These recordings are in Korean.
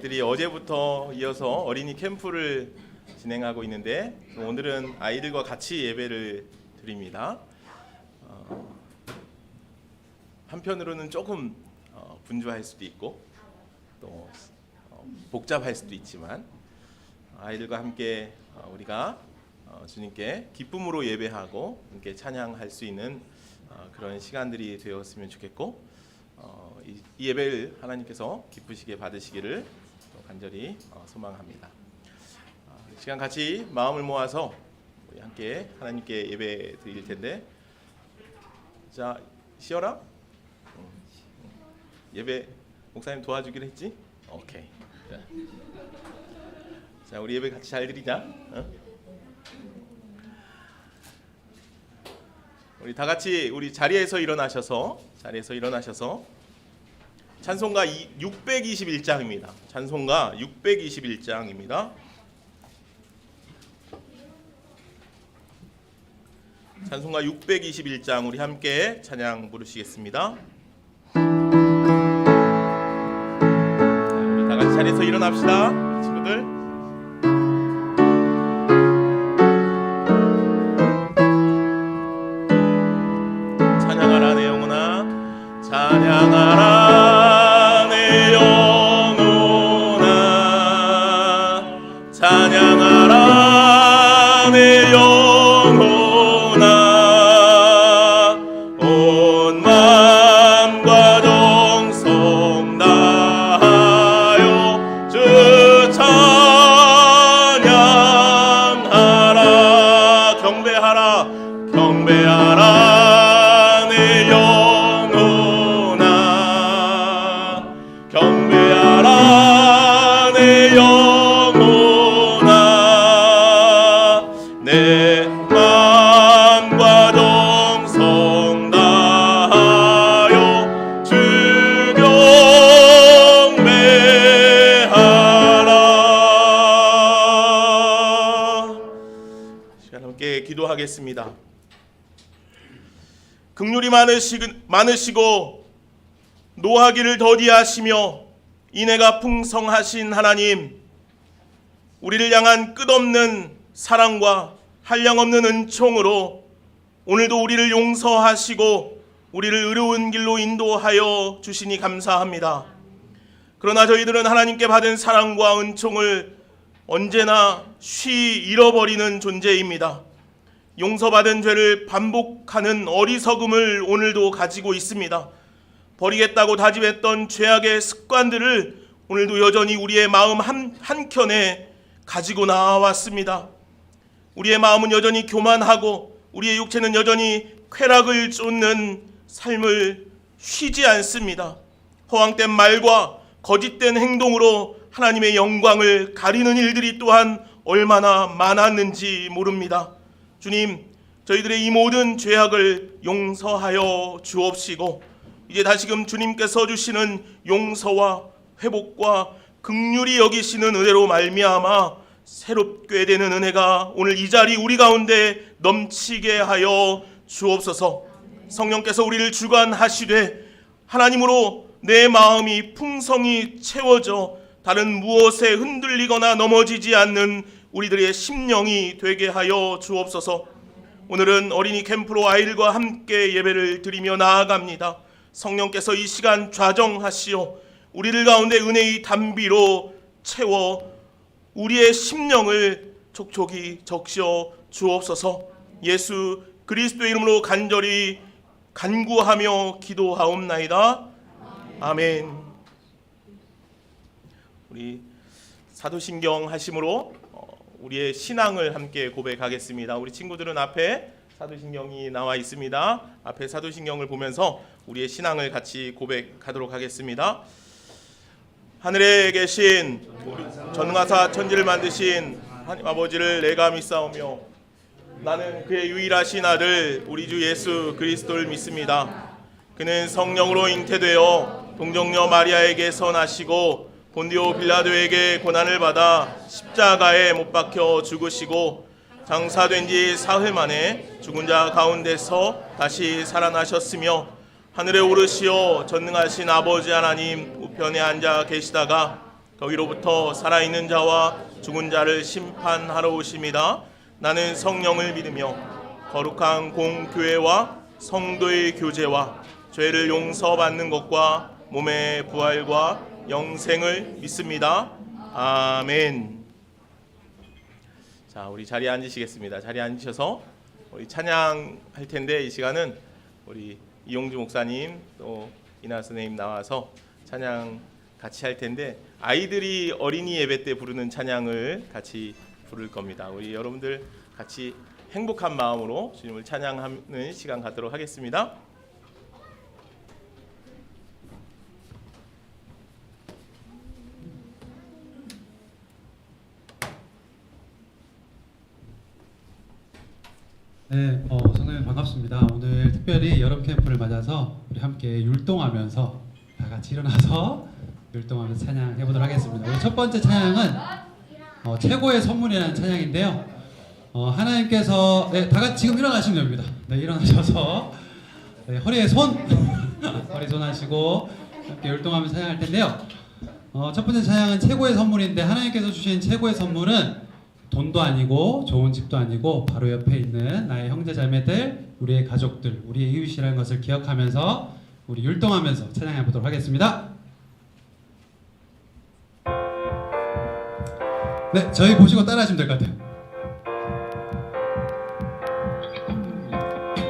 저희들이 어제부터 이어서 어린이 캠프를 진행하고 있는데 오늘은 아이들과 같이 예배를 드립니다. 한편으로는 조금 분주할 수도 있고 또 복잡할 수도 있지만 아이들과 함께 우리가 주님께 기쁨으로 예배하고 함께 찬양할 수 있는 그런 시간들이 되었으면 좋겠고 이 예배를 하나님께서 기쁘시게 받으시기를 간절히 소망합니다. 시간 같이 마음을 모아서 우리 함께 하나님께 예배 드릴 텐데, 자 시어라 예배 목사님 도와주기로 했지? 오케이. 자 우리 예배 같이 잘 드리자. 우리 다 같이 우리 자리에서 일어나셔서 찬송가 621장입니다. 찬송가 621장입니다. 찬송가 621장 우리 함께 찬양 부르시겠습니다. 우리 다 같이 자리에서 일어납시다. 친구들. 찬양하라 내 영혼아, 찬양하라 찬양하라 내 영혼아, 온 마음과 정성 다하여 주 찬양하라. 경배하라 경배하라 내 영혼아, 경배하라 내 내 마음과 정성 다하여 주 경배하라. 시간 함께 기도하겠습니다. 긍휼이 많으시고 노하기를 더디하시며 인애가 풍성하신 하나님, 우리를 향한 끝없는 사랑과 한량없는 은총으로 오늘도 우리를 용서하시고 우리를 의로운 길로 인도하여 주시니 감사합니다. 그러나 저희들은 하나님께 받은 사랑과 은총을 언제나 쉬 잃어버리는 존재입니다. 용서받은 죄를 반복하는 어리석음을 오늘도 가지고 있습니다. 버리겠다고 다짐했던 죄악의 습관들을 오늘도 여전히 우리의 마음 한켠에 가지고 나왔습니다. 우리의 마음은 여전히 교만하고 우리의 육체는 여전히 쾌락을 쫓는 삶을 쉬지 않습니다. 허황된 말과 거짓된 행동으로 하나님의 영광을 가리는 일들이 또한 얼마나 많았는지 모릅니다. 주님, 저희들의 이 모든 죄악을 용서하여 주옵시고 이제 다시금 주님께서 주시는 용서와 회복과 긍휼히 여기시는 은혜로 말미암아 새롭게 되는 은혜가 오늘 이 자리 우리 가운데 넘치게 하여 주옵소서. 성령께서 우리를 주관하시되 하나님으로 내 마음이 풍성히 채워져 다른 무엇에 흔들리거나 넘어지지 않는 우리들의 심령이 되게 하여 주옵소서. 오늘은 어린이 캠프로 아이들과 함께 예배를 드리며 나아갑니다. 성령께서 이 시간 좌정하시어 우리들 가운데 은혜의 담비로 채워 우리의 심령을 촉촉히 적셔 주옵소서. 예수 그리스도의 이름으로 간절히 간구하며 기도하옵나이다. 아멘. 우리 사도신경 하심으로 우리의 신앙을 함께 고백하겠습니다. 우리 친구들은 앞에 사도신경이 나와 있습니다. 앞에 사도신경을 보면서 우리의 신앙을 같이 고백하도록 하겠습니다. 하늘에 계신 전능하사 천지를 만드신 하나님 아버지를 내가 믿사오며 나는 그의 유일하신 아들 우리 주 예수 그리스도를 믿습니다. 그는 성령으로 잉태되어 동정녀 마리아에게서 나시고 본디오 빌라도에게 고난을 받아 십자가에 못 박혀 죽으시고 장사된 지 사흘 만에 죽은 자 가운데서 다시 살아나셨으며 하늘에 오르시어 전능하신 아버지 하나님 우편에 앉아 계시다가 너희로부터 살아있는 자와 죽은 자를 심판하러 오심이다. 나는 성령을 믿으며 거룩한 공교회와 성도의 교제와 죄를 용서받는 것과 몸의 부활과 영생을 믿습니다. 아멘. 자, 우리 자리에 앉으시겠습니다. 자리에 앉으셔서 우리 찬양할 텐데, 이 시간은 우리 이용주 목사님 또 이나 선생님 나와서 찬양 같이 할 텐데, 아이들이 어린이 예배 때 부르는 찬양을 같이 부를 겁니다. 우리 여러분들 같이 행복한 마음으로 주님을 찬양하는 시간 갖도록 하겠습니다. 네, 성도님 반갑습니다. 오늘 특별히 여름 캠프를 맞아서 우리 함께 율동하면서 다 같이 일어나서 율동하면서 찬양해 보도록 하겠습니다. 우리 첫 번째 찬양은 최고의 선물이라는 찬양인데요. 하나님께서 다 같이 지금 일어나시면 됩니다. 네, 일어나셔서 허리에 손 허리 손 하시고 함께 율동하면서 찬양할 텐데요. 첫 번째 찬양은 최고의 선물인데, 하나님께서 주신 최고의 선물은 돈도 아니고 좋은 집도 아니고 바로 옆에 있는 나의 형제 자매들, 우리의 가족들, 우리의 이웃이라는 것을 기억하면서 우리 율동하면서 찬양해 보도록 하겠습니다. 네, 저희 보시고 따라하시면 될 것 같아요.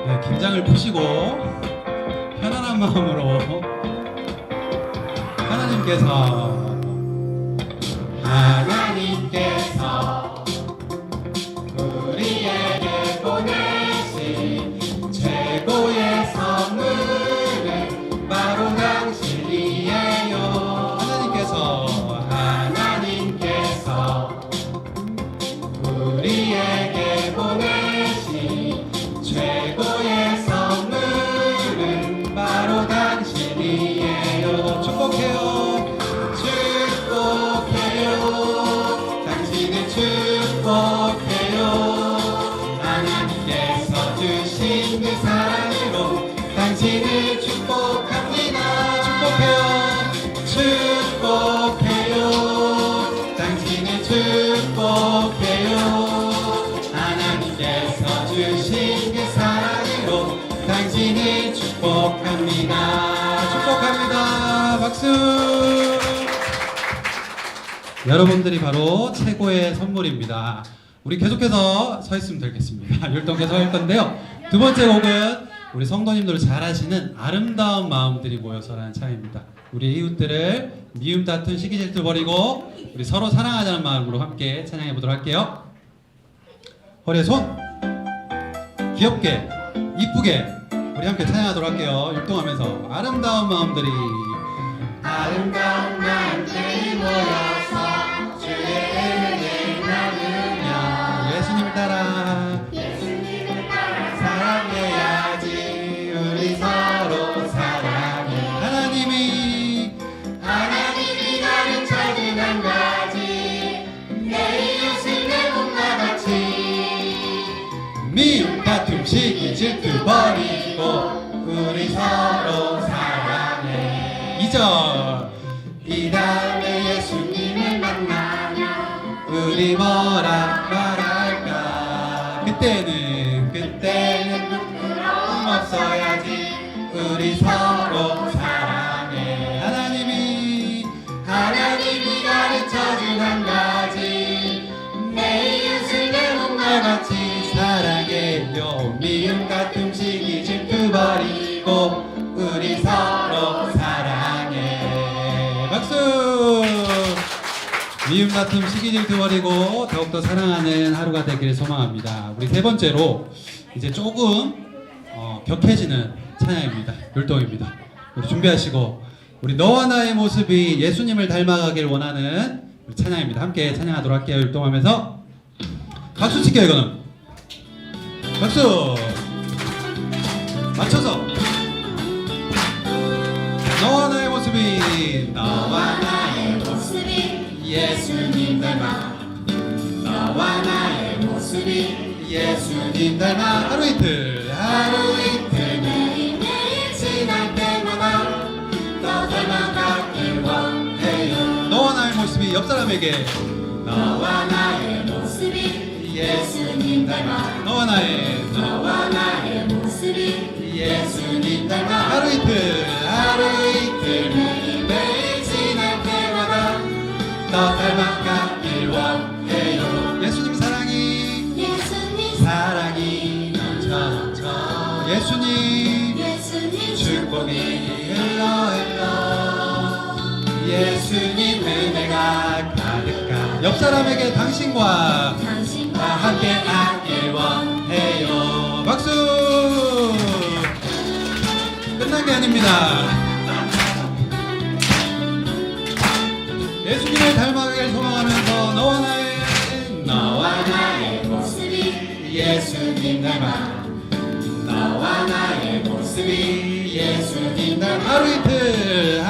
네, 긴장을 푸시고 편안한 마음으로 하나님께서 우리에게 보내신 최고의 선물은 바로 당신이에요. 하나님께서 우리에게 보내신 최고의 선물은 바로 당신이에요. 축복해요. 당신을 축복해요. 하나님께서 주신 그 사랑으로 당신을 축복합니다. 축복해요. 당신을 축복해요. 하나님께서 주신 그 사랑으로 당신을 축복합니다. 박수. 여러분들이 바로 최고의 선물입니다. 우리 계속해서 서 있으면 되겠습니다. 율동 계속 할 건데요. 두 번째 곡은 우리 성도님들 잘 아시는 아름다운 마음들이 모여서라는 찬양입니다. 우리 이웃들을 미움, 다툼, 시기, 질투 버리고 우리 서로 사랑하자는 마음으로 함께 찬양해 보도록 할게요. 허리에 손 귀엽게 이쁘게 우리 함께 찬양하도록 할게요. 율동하면서 아름다운 마음들이 모여서 주의 은혜를 나누며 예수님을 따라 사랑해야지. 우리 서로 사랑해. 하나님이 나를 찾은 한 가지, 내 이웃을 내 몸과 같이. 미움, 다툼, 시기, 질투 버리고 우리 서로 사랑해. 2절 이 다음에 예수님을 만나면 우리 뭐라 말할까. 그때는 부끄러움 없어야지. 우리 서로 사랑해. 하나님이 가르쳐준 한 가지, 내 이웃을 내 몸과 같이 사랑해요. 미움, 다툼, 시기, 질투 버리고 우리 서로 사랑해. 박수. 미움, 다툼, 시기, 질투 버리고 더욱더 사랑하는 하루가 되기를 소망합니다. 우리 세 번째로 이제 조금 격해지는 찬양입니다. 율동입니다. 우리 준비하시고 우리 너와 나의 모습이 예수님을 닮아가길 원하는 우리 찬양입니다. 함께 찬양하도록 할게요. 율동하면서 박수 칠게요. 이거는 박수 맞춰서. 너와 나의 모습이 예수님 닮아. 너와 나의 모습이 예수님 닮아. 하루 이틀 매일매일 지날 때마다 너 닮아가길 원해요. 너와 나의 모습이 사람에게 너와 나의 모습이 예수님 닮아 너와 나의 너와 나의 모습이 예수님 닮아 하루 이틀 매일매일 지날 때마다 더 닮아가길 원해요. 예수님 사랑이 넘쳐 예수님 축복이 흘러 예수님 은혜가 가득한 옆 사람에게 당신과 함께 하길 원해요. 박수. 끝난 게 아닙니다. 예수님을 닮아가길 소망하면서 너와 나의 모습이 예수님 닮아 너와 나의 모습이 예수님 닮아 하루 이틀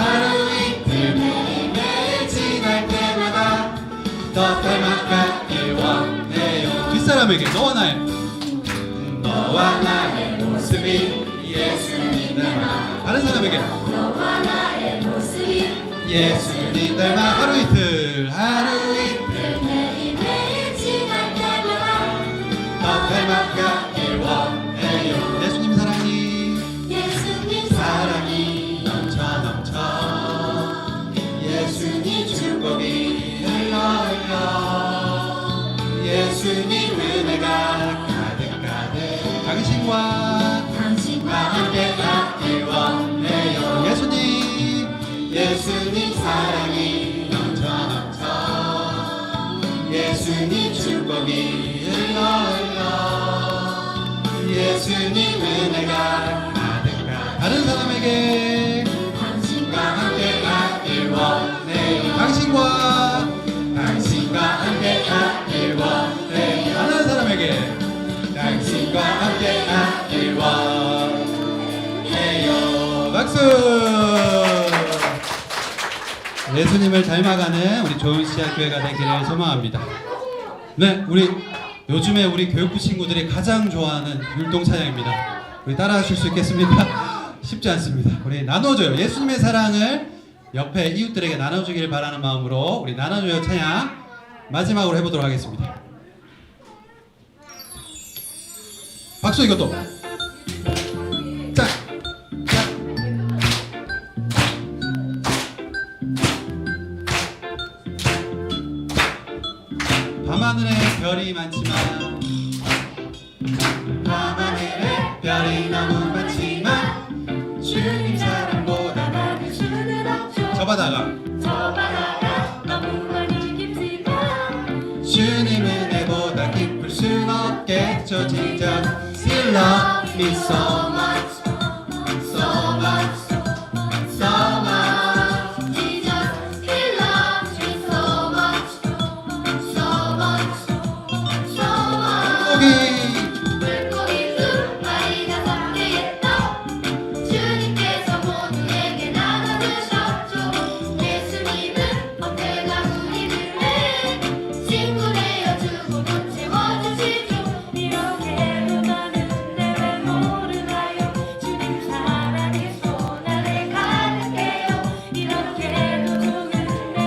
매일매일 지날 때마다 더 닮아가길 원해요. 뒷사람에게 너와 나의 모습이 예수님 닮아 다른 사람에게 너와 나의 모습이 예수님 닮아 하루 이틀 매일매일 지날 때마다 더 닮아가길 원해요. 예수님 사랑이 넘쳐 예수님 축복이 흘러 예수님 은혜가 가득 당신과 함께 하길 원해요. 예수님 사랑이 넘쳐 예수님 축복이 흘러 예수님 은혜가 가득한 다른 사람에게 함께 하길 원해요. 당신과 함께 하길 원해요. 다른 사람에게 당신과 함께 하길 원해요. 박수. 예수님을 닮아가는 우리 좋은 씨앗 교회가 되기를 소망합니다. 네, 요즘에 우리 교육부 친구들이 가장 좋아하는 율동 찬양입니다. 우리 따라하실 수 있겠습니까? 쉽지 않습니다. 우리 나눠줘요. 예수님의 사랑을 옆에 이웃들에게 나눠주길 바라는 마음으로 우리 나눠줘요 찬양 마지막으로 해보도록 하겠습니다. 박수 이것도. 자. 밤하늘에 별이 많지만 밤하늘에 별이 너무 많지만 주님 사랑보다 나를 저 바다가 너무 많이 깊지만 주님 은혜보다 깊을 순 없겠죠. 진짜 You love me so much, so much, so much. Jesus, He loves me so much, so much, so much. 물고기 두 마리가 함께했던 주님께서 모두에게 나눠주셨죠. 예수님은 언제나 우리들의 친구 되어주고 또 채워주시죠. 이렇게도 많은데 왜 모르나요? 주님 사랑의 손안에 가득해요. 이렇게도 좋은데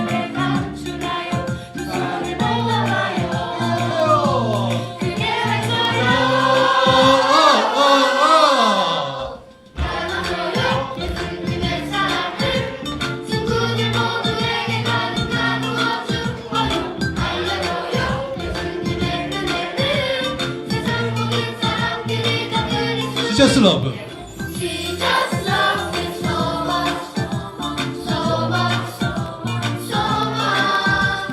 왜 감추나요? 두 손을 모아봐요. 그게 외쳐요. 나눠줘요 예수님의 사랑을 친구들 모두에게 가득 나누어 주어요. 알려줘요 예수님의 은혜를 세상 모든 사람들이 다 그리스도 Jesus love. Jesus loves me so much, so much, so much.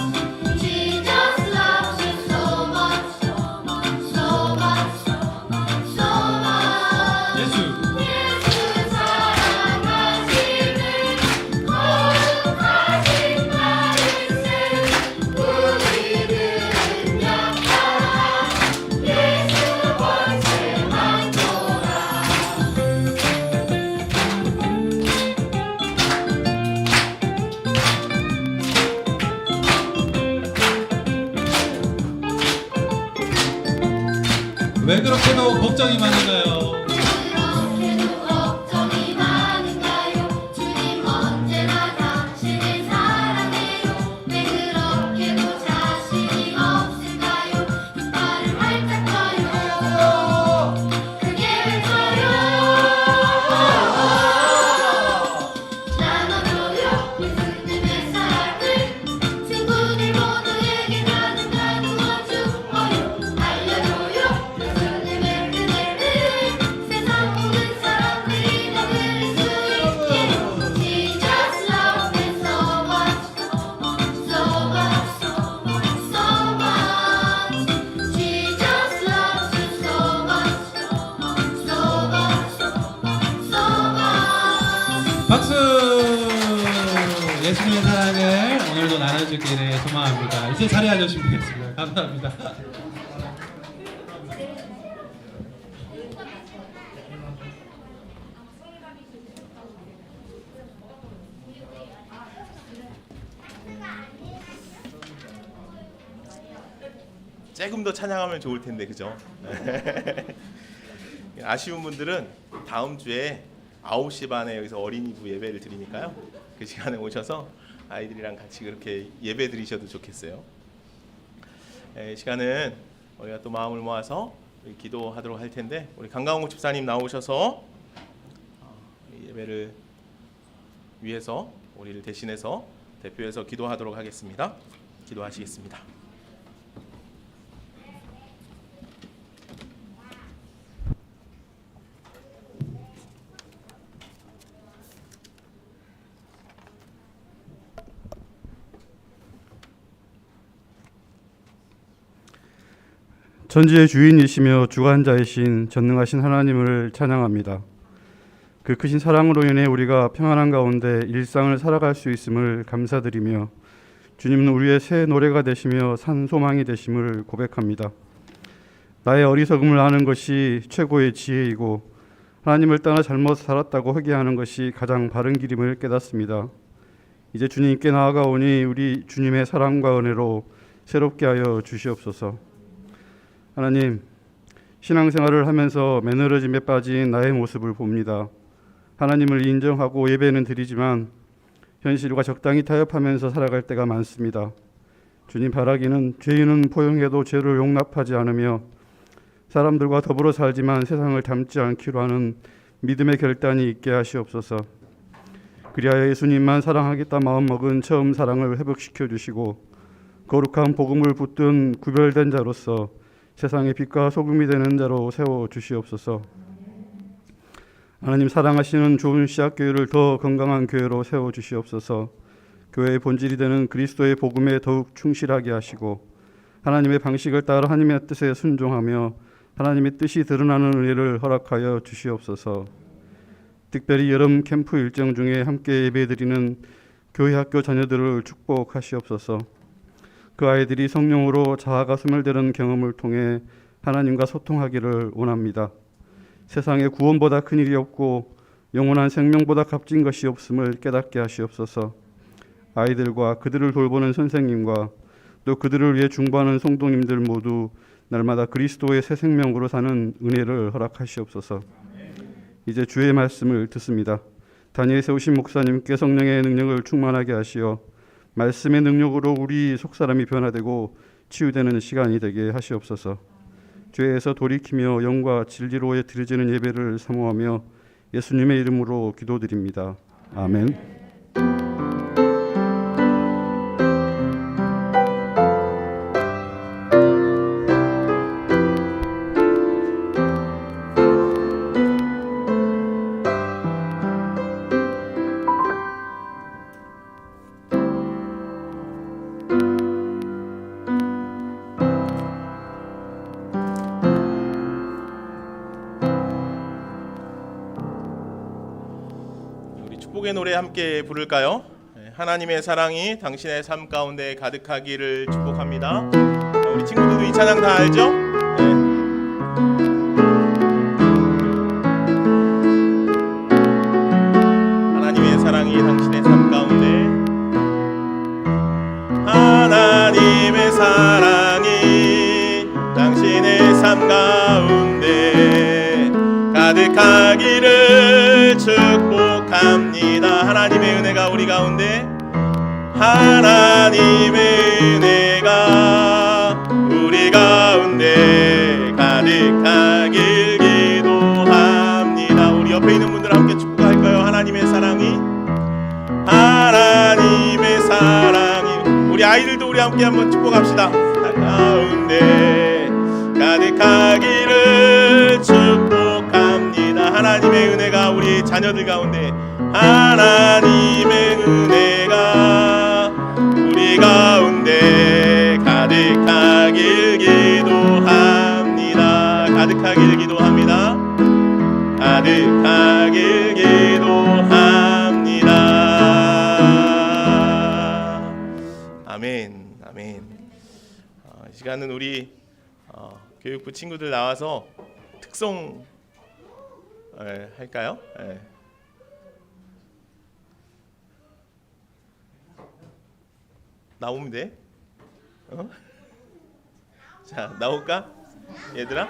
Jesus loves me so much, so much, so much. 예수. 예수 사랑하시는 거룩하신 말씀 우리들은 약한 예수 권세만 돌아 왜 그렇게도 걱정이 많은가요? 그렇게도 걱정이 많은가요? 주님 언제나 당신을 사랑해요. 왜 그렇게 예수님의 사랑을 오늘도 나눠주기를 소망합니다. 이제 자리에 앉으시면 되겠습니다. 감사합니다. 조금 더 찬양하면 좋을 텐데 그죠? 아쉬운 분들은 다음 주에 9시 반에 여기서 어린이부 예배를 드리니까요. 그 시간에 오셔서 아이들이랑 같이 그렇게 예배 드리셔도 좋겠어요. 이 시간은 우리가 또 마음을 모아서 기도하도록 할 텐데 우리 강강호 집사님 나오셔서 이 예배를 위해서 우리를 대신해서 대표해서 기도하도록 하겠습니다. 기도하시겠습니다. 전지의 주인이시며 주관자이신 전능하신 하나님을 찬양합니다. 그 크신 사랑으로 인해 우리가 평안한 가운데 일상을 살아갈 수 있음을 감사드리며 주님은 우리의 새 노래가 되시며 산 소망이 되심을 고백합니다. 나의 어리석음을 아는 것이 최고의 지혜이고 하나님을 떠나 잘못 살았다고 회개하는 것이 가장 바른 길임을 깨닫습니다. 이제 주님께 나아가오니 우리 주님의 사랑과 은혜로 새롭게 하여 주시옵소서. 하나님, 신앙생활을 하면서 매너리즘에 빠진 나의 모습을 봅니다. 하나님을 인정하고 예배는 드리지만 현실과 적당히 타협하면서 살아갈 때가 많습니다. 주님 바라기는 죄인은 포용해도 죄를 용납하지 않으며 사람들과 더불어 살지만 세상을 닮지 않기로 하는 믿음의 결단이 있게 하시옵소서. 그리하여 예수님만 사랑하겠다 마음먹은 처음 사랑을 회복시켜 주시고 거룩한 복음을 붙든 구별된 자로서 세상의 빛과 소금이 되는 자로 세워 주시옵소서. 하나님 사랑하시는 좋은 씨앗교회를 더 건강한 교회로 세워 주시옵소서. 교회의 본질이 되는 그리스도의 복음에 더욱 충실하게 하시고 하나님의 방식을 따라 하나님의 뜻에 순종하며 하나님의 뜻이 드러나는 은혜를 허락하여 주시옵소서. 특별히 여름 캠프 일정 중에 함께 예배드리는 교회 학교 자녀들을 축복하시옵소서. 그 아이들이 성령으로 자아가 소멸되는 경험을 통해 하나님과 소통하기를 원합니다. 세상에 구원보다 큰 일이 없고 영원한 생명보다 값진 것이 없음을 깨닫게 하시옵소서. 아이들과 그들을 돌보는 선생님과 또 그들을 위해 중보하는 성도님들 모두 날마다 그리스도의 새 생명으로 사는 은혜를 허락하시옵소서. 이제 주의 말씀을 듣습니다. 다니엘 세우신 목사님께 성령의 능력을 충만하게 하시어 말씀의 능력으로 우리 속사람이 변화되고 치유되는 시간이 되게 하시옵소서. 죄에서 돌이키며 영과 진리로 드려지는 예배를 사모하며 예수님의 이름으로 기도드립니다. 아멘. 축복의 노래 함께 부를까요? 하나님의 사랑이 당신의 삶 가운데 가득하기를 축복합니다. 우리 친구들도 이 찬양 다 알죠? 하나님의 사랑이 당신의 삶 가운데, 하나님의 사랑이 당신의 삶 가운데 가득하기를 축복합니다. 하나님의 은혜가 우리 가운데, 하나님의 은혜가 우리 가운데 가득하길 기도합니다. 우리 옆에 있는 분들 함께 축복할까요? 하나님의 사랑이, 하나님의 사랑이, 우리 아이들도 우리 함께 한번 축복합시다. 가운데 가득하기를 축복합니다. 하나님의 은혜가 우리 자녀들 가운데, 하나님의 은혜가 우리 가운데 가득하길 기도합니다. 가득하길 기도합니다. 가득하길 기도합니다. 시간은 우리 교육부 친구들 나와서 특송 할까요? 나오면 돼. 자, 나올까? 얘들아?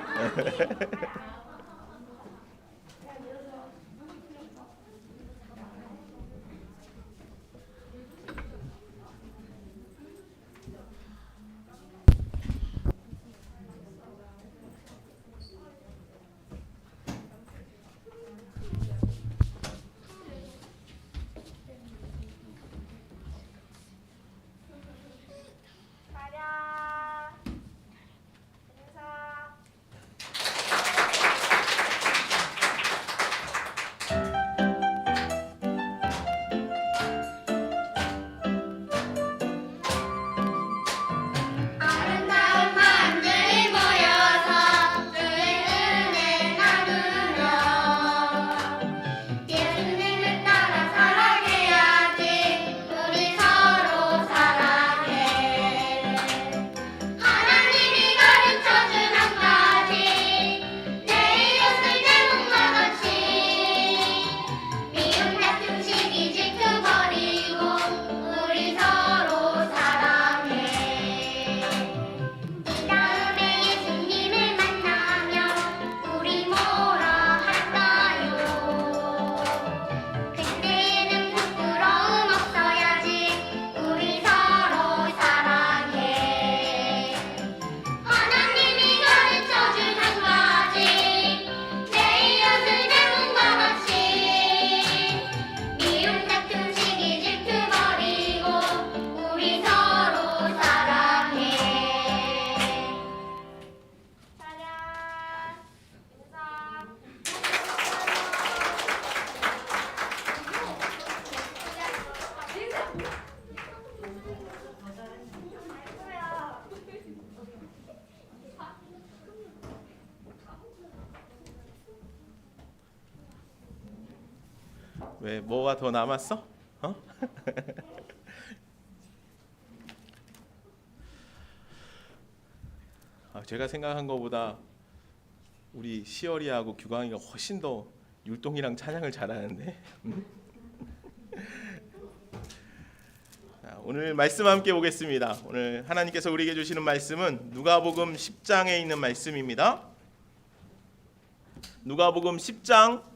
아름다운 마음들이 모여서 주의 은혜 나누며 예수님을 따라 살아가야지. 우리 서로 사랑해. 하나님이 가르쳐준 한 가지, 내 이웃을 내 몸과 같이 미움 다툼 시기 지켜버리고 우리 서로 사랑해. 이 다음에 예수님을 만나면 우리 뭐라 할까요? 그때는 부끄러움 없어야지. 우리 서로 사랑해. 하나님이 가르쳐준 한 가지, 내 이웃을 내 몸과 같이 미움 다툼 시기 질투버리고 우리 서로 사랑해. 왜 뭐가 더 남았어? 제가 생각한 것보다 우리 시열이하고 규광이가 훨씬 더 율동이랑 찬양을 잘하는데. 자, 오늘 말씀 함께 보겠습니다. 오늘 하나님께서 우리에게 주시는 말씀은 누가복음 10장에 있는 말씀입니다. 누가복음 10장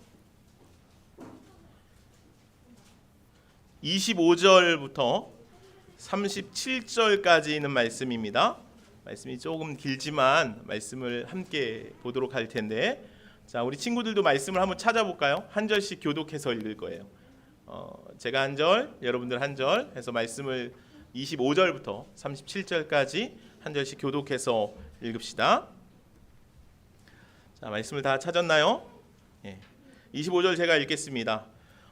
25절부터 37절까지 있는 말씀입니다. 말씀이 조금 길지만 말씀을 함께 보도록 할 텐데, 자, 우리 친구들도 말씀을 한번 찾아볼까요? 한 절씩 교독해서 읽을 거예요. 제가 한 절, 여러분들 한 절 해서 말씀을 25절부터 37절까지 한 절씩 교독해서 읽읍시다. 자, 말씀을 다 찾았나요? 25절 제가 읽겠습니다.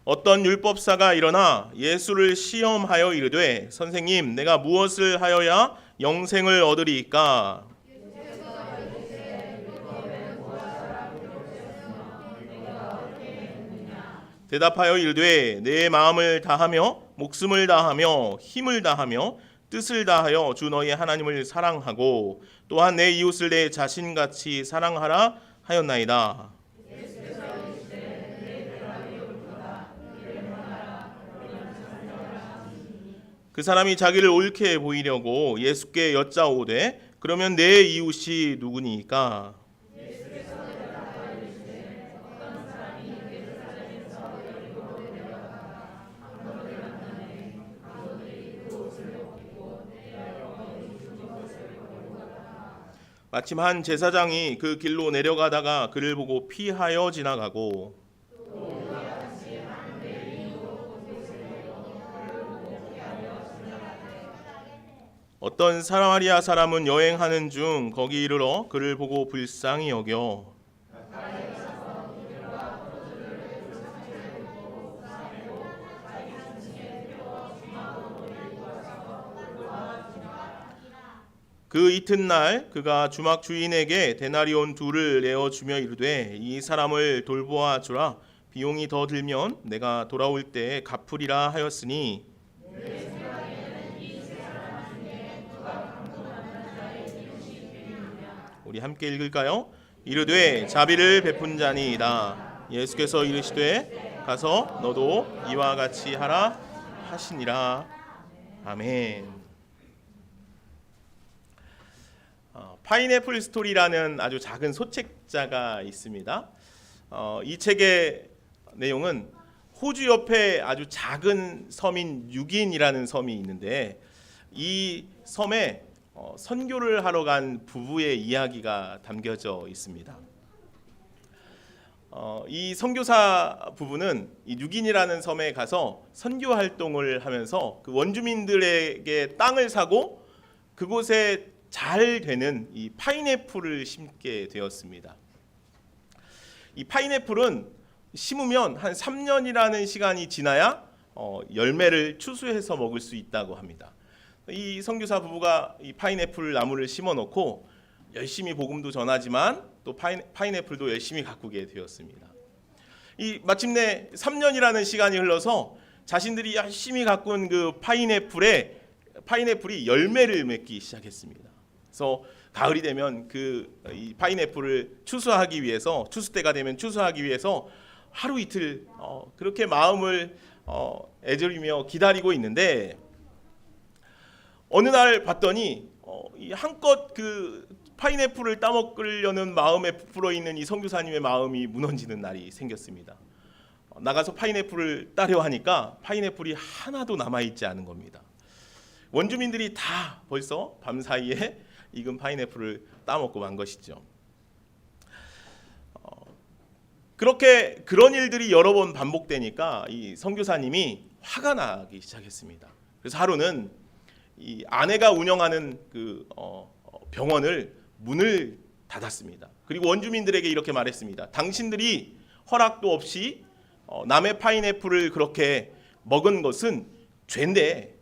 어떤 율법사가 일어나 예수를 시험하여 이르되, 선생님, 내가 무엇을 하여야 영생을 얻으리이까? 대답하여 이르되, 내 마음을 다하며 목숨을 다하며 힘을 다하며 뜻을 다하여 주 너희 하나님을 사랑하고 또한 내 이웃을 내 자신같이 사랑하라 하였나이다. 그 사람이 자기를 옳게 보이려고 예수께 여짜오되, 그러면 내 이웃이 누구니까? 마침 한 제사장이 그 길로 내려가다가 그를 보고 피하여 지나가고, 어떤 사마리아 사람은 여행하는 중 거기 이르러 그를 보고 불쌍히 여겨 그 이튿날 그가 주막 주인에게 데나리온 2를 내어주며 이르되, 이 사람을 돌보아 주라. 비용이 더 들면 내가 돌아올 때 갚으리라 하였으니, 우리 함께 읽을까요? 이르되 자비를 베푼 자니이다. 예수께서 이르시되 가서 너도 이와 같이 하라 하시니라. 아멘. 파인애플 스토리라는 아주 작은 소책자가 있습니다. 이 책의 내용은 호주 옆에 아주 작은 섬인 유긴이라는 섬이 있는데 이 섬에 선교를 하러 간 부부의 이야기가 담겨져 있습니다. 이 선교사 부부는 이 유긴이라는 섬에 가서 선교 활동을 하면서 그 원주민들에게 땅을 사고 그곳에 잘 되는 이 파인애플을 심게 되었습니다. 이 파인애플은 심으면 한 3년이라는 시간이 지나야 열매를 추수해서 먹을 수 있다고 합니다. 이 선교사 부부가 이 파인애플 나무를 심어놓고 열심히 복음도 전하지만 또 파인애플도 열심히 가꾸게 되었습니다. 이 마침내 3년이라는 시간이 흘러서 자신들이 열심히 가꾼 그 파인애플이 열매를 맺기 시작했습니다. 그래서 가을이 되면 이 파인애플을 추수하기 위해서 추수 때가 되면 추수하기 위해서 하루 이틀 그렇게 마음을 애저리며 기다리고 있는데 어느 날 봤더니 이 한껏 그 파인애플을 따먹으려는 마음에 부풀어 있는 이 선교사님의 마음이 무너지는 날이 생겼습니다. 나가서 파인애플을 따려 하니까 파인애플이 하나도 남아 있지 않은 겁니다. 원주민들이 다 벌써 밤 사이에 익은 파인애플을 따먹고 만 것이죠. 그렇게 그런 일들이 여러 번 반복되니까 이 선교사님이 화가 나기 시작했습니다. 그래서 하루는 이 아내가 운영하는 그 병원을 문을 닫았습니다. 그리고 원주민들에게 이렇게 말했습니다. 당신들이 허락도 없이 남의 파인애플을 그렇게 먹은 것은 죄인데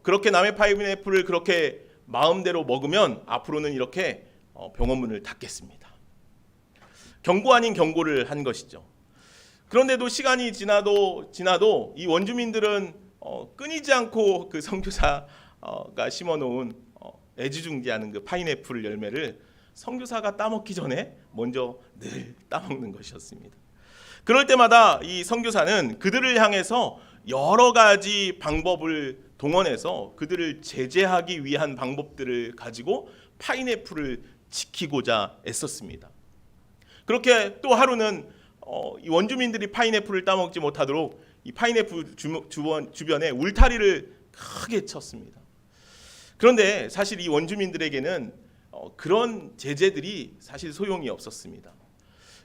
그렇게 남의 파인애플을 그렇게 마음대로 먹으면 앞으로는 이렇게 병원 문을 닫겠습니다. 경고 아닌 경고를 한 것이죠. 그런데도 시간이 지나도 이 원주민들은 끊이지 않고 그 선교사가 심어놓은 애지중지하는 그 파인애플 열매를 선교사가 따먹기 전에 먼저 늘 따먹는 것이었습니다. 그럴 때마다 이 선교사는 그들을 향해서 여러 가지 방법을 동원해서 그들을 제재하기 위한 방법들을 가지고 파인애플을 지키고자 애썼습니다. 그렇게 또 하루는 이 원주민들이 파인애플을 따먹지 못하도록 이 파인애플 주변에 울타리를 크게 쳤습니다. 그런데 사실 이 원주민들에게는 그런 제재들이 사실 소용이 없었습니다.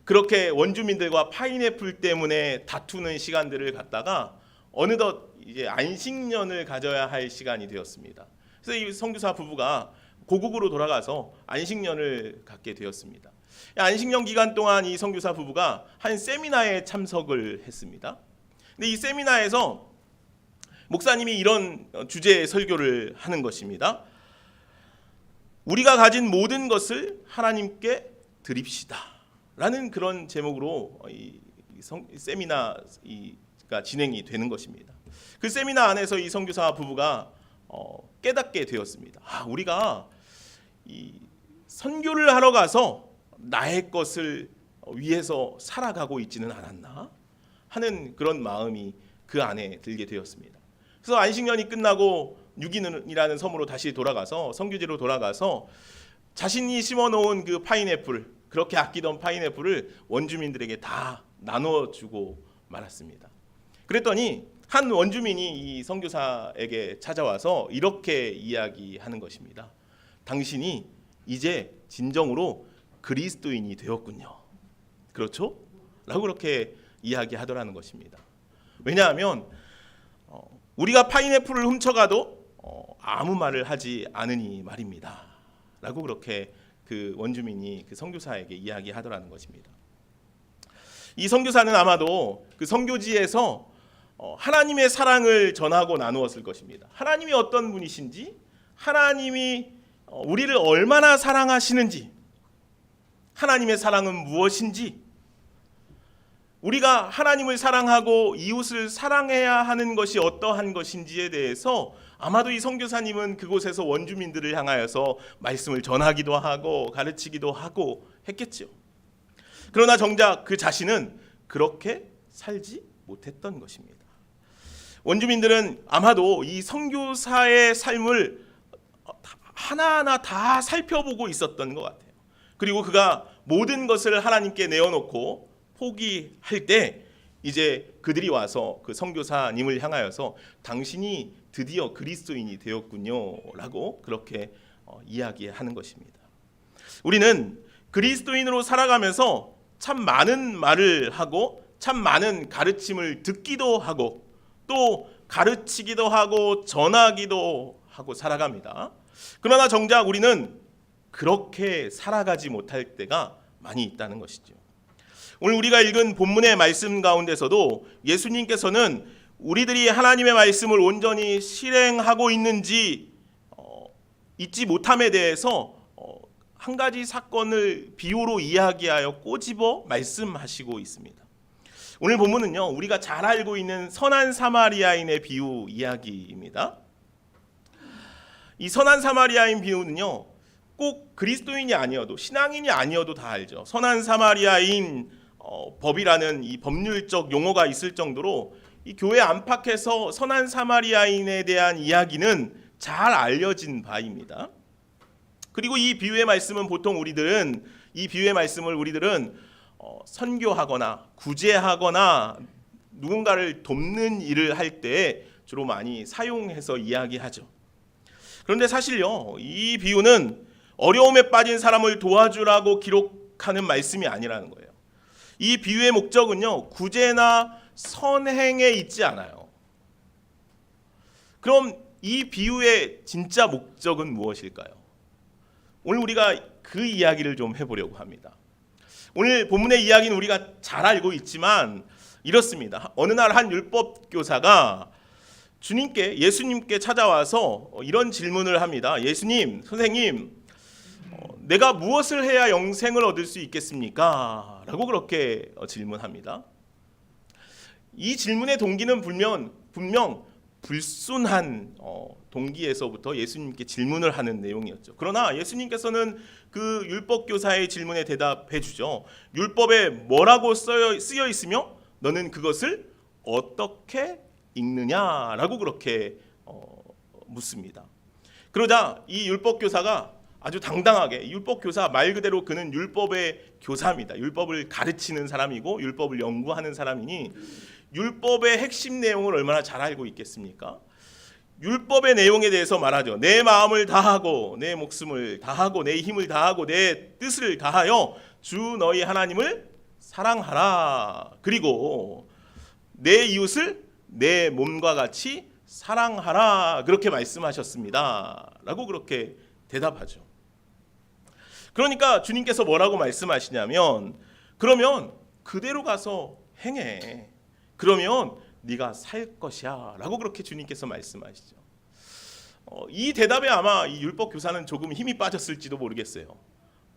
그렇게 원주민들과 파인애플 때문에 다투는 시간들을 갖다가 어느덧 이제 안식년을 가져야 할 시간이 되었습니다. 그래서 이 선교사 부부가 고국으로 돌아가서 안식년을 갖게 되었습니다. 안식년 기간 동안 이 선교사 부부가 한 세미나에 참석을 했습니다. 근데 이 세미나에서 목사님이 이런 주제의 설교를 하는 것입니다. 우리가 가진 모든 것을 하나님께 드립시다 라는 그런 제목으로 이 세미나가 진행이 되는 것입니다. 그 세미나 안에서 이 선교사 부부가 깨닫게 되었습니다. 우리가 이 선교를 하러 가서 나의 것을 위해서 살아가고 있지는 않았나 하는 그런 마음이 그 안에 들게 되었습니다. 그래서 안식년이 끝나고 유긴이라는 섬으로 다시 돌아가서 선교지로 돌아가서 자신이 심어놓은 그 파인애플, 그렇게 아끼던 파인애플을 원주민들에게 다 나눠주고 말았습니다. 그랬더니 한 원주민이 이 선교사에게 찾아와서 이렇게 이야기하는 것입니다. 당신이 이제 진정으로 그리스도인이 되었군요. 그렇죠? 라고 그렇게 이야기하더라는 것입니다. 왜냐하면 우리가 파인애플을 훔쳐가도 아무 말을 하지 않으니 말입니다. 라고 그렇게 그 원주민이 그 선교사에게 이야기하더라는 것입니다. 이 선교사는 아마도 그 선교지에서 하나님의 사랑을 전하고 나누었을 것입니다. 하나님이 어떤 분이신지, 하나님이 우리를 얼마나 사랑하시는지, 하나님의 사랑은 무엇인지, 우리가 하나님을 사랑하고 이웃을 사랑해야 하는 것이 어떠한 것인지에 대해서 아마도 이 선교사님은 그곳에서 원주민들을 향하여서 말씀을 전하기도 하고 가르치기도 하고 했겠죠. 그러나 정작 그 자신은 그렇게 살지 못했던 것입니다. 원주민들은 아마도 이 선교사의 삶을 하나하나 다 살펴보고 있었던 것 같아요. 그리고 그가 모든 것을 하나님께 내어놓고 포기할 때 이제 그들이 와서 그 선교사님을 향하여서 당신이 드디어 그리스도인이 되었군요 라고 그렇게 이야기하는 것입니다. 우리는 그리스도인으로 살아가면서 참 많은 말을 하고 참 많은 가르침을 듣기도 하고 또 가르치기도 하고 전하기도 하고 살아갑니다. 그러나 정작 우리는 그렇게 살아가지 못할 때가 많이 있다는 것이죠. 오늘 우리가 읽은 본문의 말씀 가운데서도 예수님께서는 우리들이 하나님의 말씀을 온전히 실행하고 있는지 잊지 못함에 대해서 한 가지 사건을 비유로 이야기하여 꼬집어 말씀하시고 있습니다. 오늘 본문은요, 우리가 잘 알고 있는 선한 사마리아인의 비유 이야기입니다. 이 선한 사마리아인 비유는요, 꼭 그리스도인이 아니어도 신앙인이 아니어도 다 알죠. 선한 사마리아인 법이라는 이 법률적 용어가 있을 정도로 이 교회 안팎에서 선한 사마리아인에 대한 이야기는 잘 알려진 바입니다. 그리고 이 비유의 말씀은 보통 우리들은 이 비유의 말씀을 선교하거나 구제하거나 누군가를 돕는 일을 할 때 주로 많이 사용해서 이야기하죠. 그런데 사실요, 이 비유는 어려움에 빠진 사람을 도와주라고 기록하는 말씀이 아니라는 거예요. 이 비유의 목적은요, 구제나 선행에 있지 않아요. 그럼 이 비유의 진짜 목적은 무엇일까요? 오늘 우리가 그 이야기를 좀 해보려고 합니다. 오늘 본문의 이야기는 우리가 잘 알고 있지만 이렇습니다. 어느 날 한 율법 교사가 예수님께 찾아와서 이런 질문을 합니다. 예수님, 선생님, 내가 무엇을 해야 영생을 얻을 수 있겠습니까? 라고 그렇게 질문합니다. 이 질문의 동기는 분명 불순한 동기에서부터 예수님께 질문을 하는 내용이었죠. 그러나 예수님께서는 그 율법 교사의 질문에 대답해 주죠. 율법에 뭐라고 쓰여 있으며 너는 그것을 어떻게 읽느냐라고 그렇게 묻습니다. 그러자 이 율법 교사가 아주 당당하게, 율법 교사 말 그대로 그는 율법의 교사입니다. 율법을 가르치는 사람이고 율법을 연구하는 사람이니 율법의 핵심 내용을 얼마나 잘 알고 있겠습니까? 율법의 내용에 대해서 말하죠. 내 마음을 다하고 내 목숨을 다하고 내 힘을 다하고 내 뜻을 다하여 주 너희 하나님을 사랑하라. 그리고 내 이웃을 내 몸과 같이 사랑하라. 그렇게 말씀하셨습니다. 라고 그렇게 대답하죠. 그러니까 주님께서 뭐라고 말씀하시냐면, 그러면 그대로 가서 행해. 그러면 네가 살 것이야. 라고 그렇게 주님께서 말씀하시죠. 이 대답에 아마 이 율법 교사는 조금 힘이 빠졌을지도 모르겠어요.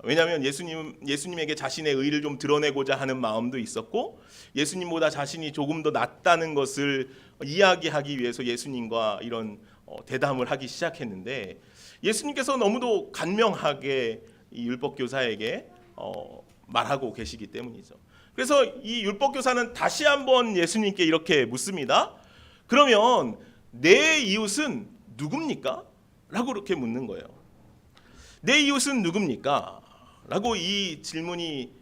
왜냐하면 예수님에게 자신의 의를 좀 드러내고자 하는 마음도 있었고, 예수님보다 자신이 조금 더 낫다는 것을 이야기하기 위해서 예수님과 이런 대담을 하기 시작했는데, 예수님께서 너무도 간명하게 이 율법 교사에게 말하고 계시기 때문이죠. 그래서 이 율법 교사는 다시 한번 예수님께 이렇게 묻습니다. 그러면 내 이웃은 누굽니까? 라고 그렇게 묻는 거예요. 내 이웃은 누굽니까? 라고 이 질문이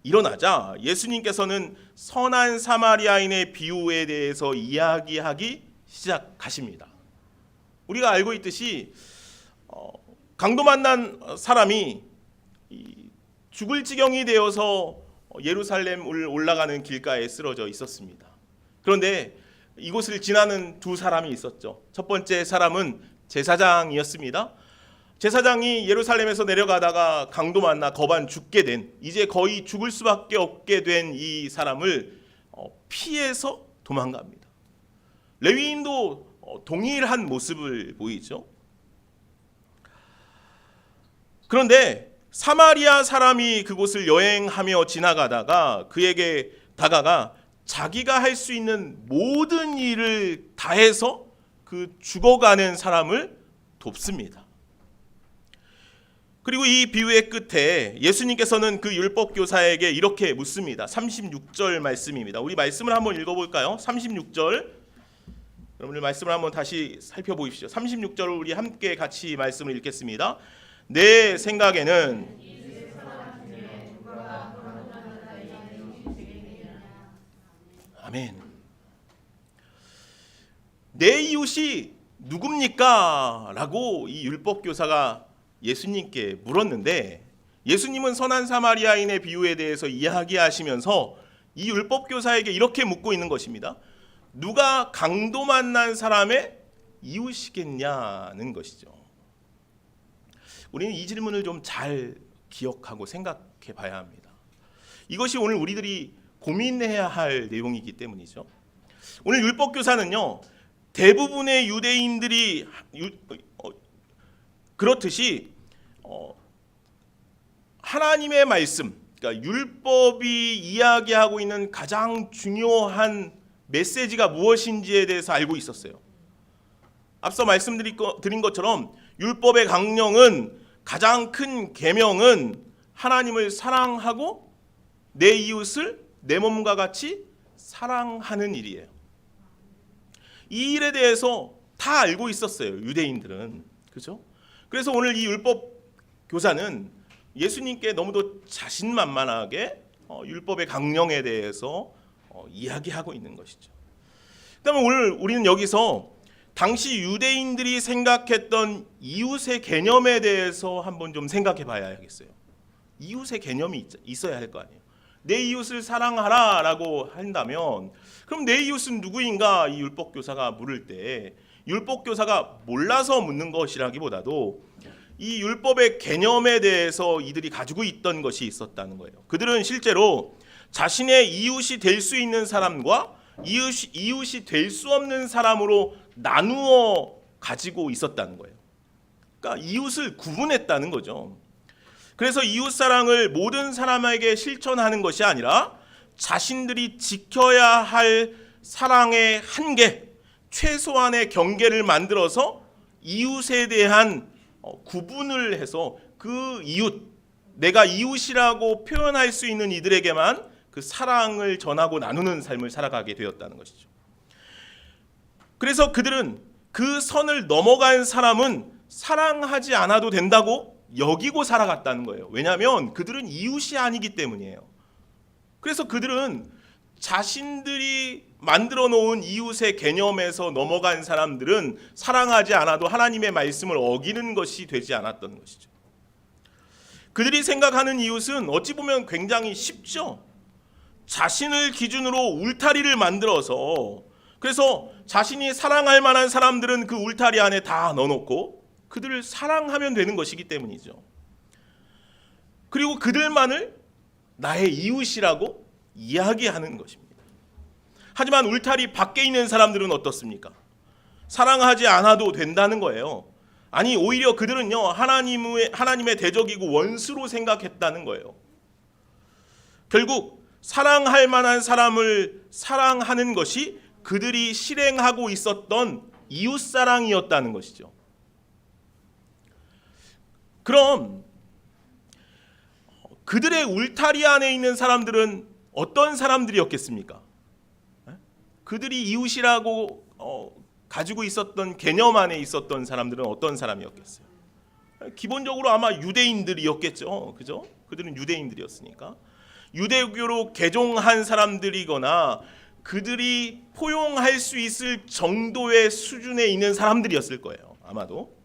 일어나자 예수님께서는 선한 사마리아인의 비유에 대해서 이야기하기 시작하십니다. 우리가 알고 있듯이 강도 만난 사람이 죽을 지경이 되어서 예루살렘을 올라가는 길가에 쓰러져 있었습니다. 그런데 이곳을 지나는 두 사람이 있었죠. 첫 번째 사람은 제사장이었습니다. 제사장이 예루살렘에서 내려가다가 강도 만나 거반 죽게 된, 이제 거의 죽을 수밖에 없게 된 이 사람을 피해서 도망갑니다. 레위인도 동일한 모습을 보이죠. 그런데 사마리아 사람이 그곳을 여행하며 지나가다가 그에게 다가가 자기가 할 수 있는 모든 일을 다해서 그 죽어가는 사람을 돕습니다. 그리고 이 비유의 끝에 예수님께서는 그 율법교사에게 이렇게 묻습니다. 36절 말씀입니다. 우리 말씀을 한번 읽어볼까요? 36절. 여러분들 말씀을 한번 다시 살펴보십시오. 36절을 우리 함께 같이 말씀을 읽겠습니다. 내 생각에는 아멘. 내 이웃이 누굽니까? 라고 이 율법교사가 예수님께 물었는데, 예수님은 선한 사마리아인의 비유에 대해서 이야기하시면서 이 율법교사에게 이렇게 묻고 있는 것입니다. 누가 강도 만난 사람의 이웃이겠냐는 것이죠. 우리는 이 질문을 좀 잘 기억하고 생각해 봐야 합니다. 이것이 오늘 우리들이 고민해야 할 내용이기 때문이죠. 오늘 율법교사는요, 대부분의 유대인들이 그렇듯이 하나님의 말씀, 그러니까 율법이 이야기하고 있는 가장 중요한 메시지가 무엇인지에 대해서 알고 있었어요. 앞서 말씀드린 것처럼 율법의 강령은, 가장 큰 계명은 하나님을 사랑하고 내 이웃을 내 몸과 같이 사랑하는 일이에요. 이 일에 대해서 다 알고 있었어요, 유대인들은. 그렇죠? 그래서 오늘 이 율법 교사는 예수님께 너무도 자신만만하게 율법의 강령에 대해서 이야기하고 있는 것이죠. 그다음에 오늘 우리는 여기서 당시 유대인들이 생각했던 이웃의 개념에 대해서 한번 좀 생각해 봐야겠어요. 이웃의 개념이 있어야 할 거 아니에요. 내 이웃을 사랑하라라고 한다면 그럼 내 이웃은 누구인가? 이 율법교사가 물을 때 율법교사가 몰라서 묻는 것이라기보다도 이 율법의 개념에 대해서 이들이 가지고 있던 것이 있었다는 거예요. 그들은 실제로 자신의 이웃이 될 수 있는 사람과 이웃이 될 수 없는 사람으로 나누어 가지고 있었다는 거예요. 그러니까 이웃을 구분했다는 거죠. 그래서 이웃 사랑을 모든 사람에게 실천하는 것이 아니라 자신들이 지켜야 할 사랑의 한계, 최소한의 경계를 만들어서 이웃에 대한 구분을 해서 그 이웃, 내가 이웃이라고 표현할 수 있는 이들에게만 그 사랑을 전하고 나누는 삶을 살아가게 되었다는 것이죠. 그래서 그들은 그 선을 넘어간 사람은 사랑하지 않아도 된다고 여기고 살아갔다는 거예요. 왜냐하면 그들은 이웃이 아니기 때문이에요. 그래서 그들은 자신들이 만들어 놓은 이웃의 개념에서 넘어간 사람들은 사랑하지 않아도 하나님의 말씀을 어기는 것이 되지 않았던 것이죠. 그들이 생각하는 이웃은 어찌 보면 굉장히 쉽죠. 자신을 기준으로 울타리를 만들어서, 그래서 자신이 사랑할 만한 사람들은 그 울타리 안에 다 넣어놓고 그들을 사랑하면 되는 것이기 때문이죠. 그리고 그들만을 나의 이웃이라고 이야기하는 것입니다. 하지만 울타리 밖에 있는 사람들은 어떻습니까? 사랑하지 않아도 된다는 거예요. 아니, 오히려 그들은요, 하나님의 대적이고 원수로 생각했다는 거예요. 결국 사랑할 만한 사람을 사랑하는 것이 그들이 실행하고 있었던 이웃사랑이었다는 것이죠. 그럼 그들의 울타리 안에 있는 사람들은 어떤 사람들이었겠습니까? 그들이 이웃이라고 가지고 있었던 개념 안에 있었던 사람들은 어떤 사람이었겠어요? 기본적으로 아마 유대인들이었겠죠. 그죠? 그들은 유대인들이었으니까. 유대교로 개종한 사람들이거나 그들이 포용할 수 있을 정도의 수준에 있는 사람들이었을 거예요. 아마도.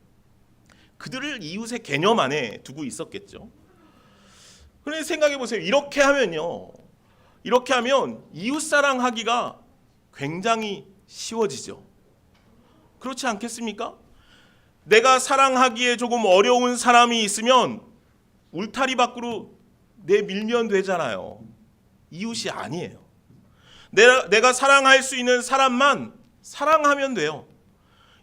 그들을 이웃의 개념 안에 두고 있었겠죠. 그런데 생각해 보세요. 이렇게 하면 이웃사랑하기가 굉장히 쉬워지죠. 그렇지 않겠습니까? 내가 사랑하기에 조금 어려운 사람이 있으면 울타리 밖으로 내밀면 되잖아요. 이웃이 아니에요. 내가 사랑할 수 있는 사람만 사랑하면 돼요.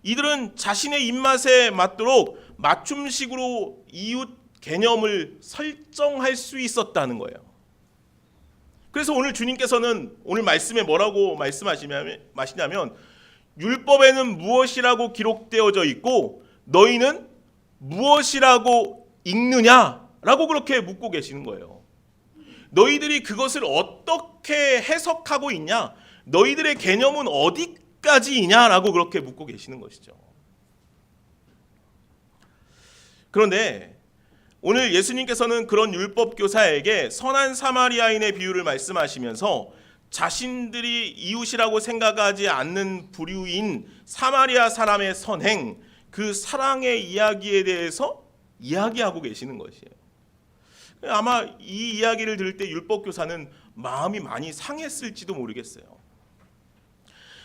이들은 자신의 입맛에 맞도록 맞춤식으로 이웃 개념을 설정할 수 있었다는 거예요. 그래서 오늘 주님께서는 오늘 말씀에 뭐라고 말씀하시냐면 율법에는 무엇이라고 기록되어져 있고 너희는 무엇이라고 읽느냐라고 그렇게 묻고 계시는 거예요. 너희들이 그것을 어떻게 해석하고 있냐? 너희들의 개념은 어디까지이냐라고 그렇게 묻고 계시는 것이죠. 그런데 오늘 예수님께서는 그런 율법 교사에게 선한 사마리아인의 비유를 말씀하시면서 자신들이 이웃이라고 생각하지 않는 부류인 사마리아 사람의 선행, 그 사랑의 이야기에 대해서 이야기하고 계시는 것이에요. 아마 이 이야기를 들을 때 율법 교사는 마음이 많이 상했을지도 모르겠어요.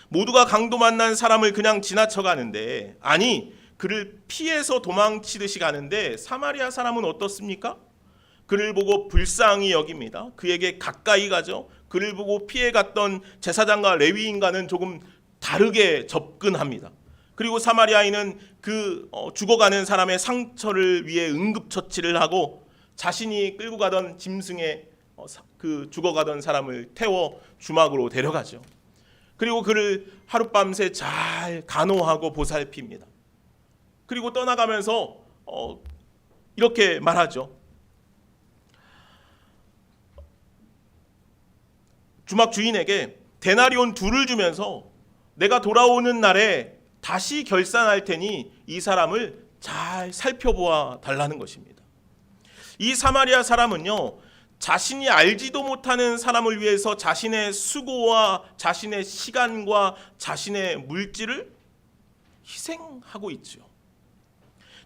모두가 강도 만난 사람을 그냥 지나쳐 가는데, 아니 그를 피해서 도망치듯이 가는데 사마리아 사람은 어떻습니까? 그를 보고 불쌍히 여깁니다. 그에게 가까이 가죠. 그를 보고 피해 갔던 제사장과 레위인과는 조금 다르게 접근합니다. 그리고 사마리아인은 그 죽어가는 사람의 상처를 위해 응급처치를 하고 자신이 끌고 가던 짐승에 그 죽어가던 사람을 태워 주막으로 데려가죠. 그리고 그를 하룻밤새 잘 간호하고 보살핍니다. 그리고 떠나가면서 이렇게 말하죠. 주막 주인에게 데나리온 2를 주면서 내가 돌아오는 날에 다시 결산할 테니 이 사람을 잘 살펴보아 달라는 것입니다. 이 사마리아 사람은요, 자신이 알지도 못하는 사람을 위해서 자신의 수고와 자신의 시간과 자신의 물질을 희생하고 있죠.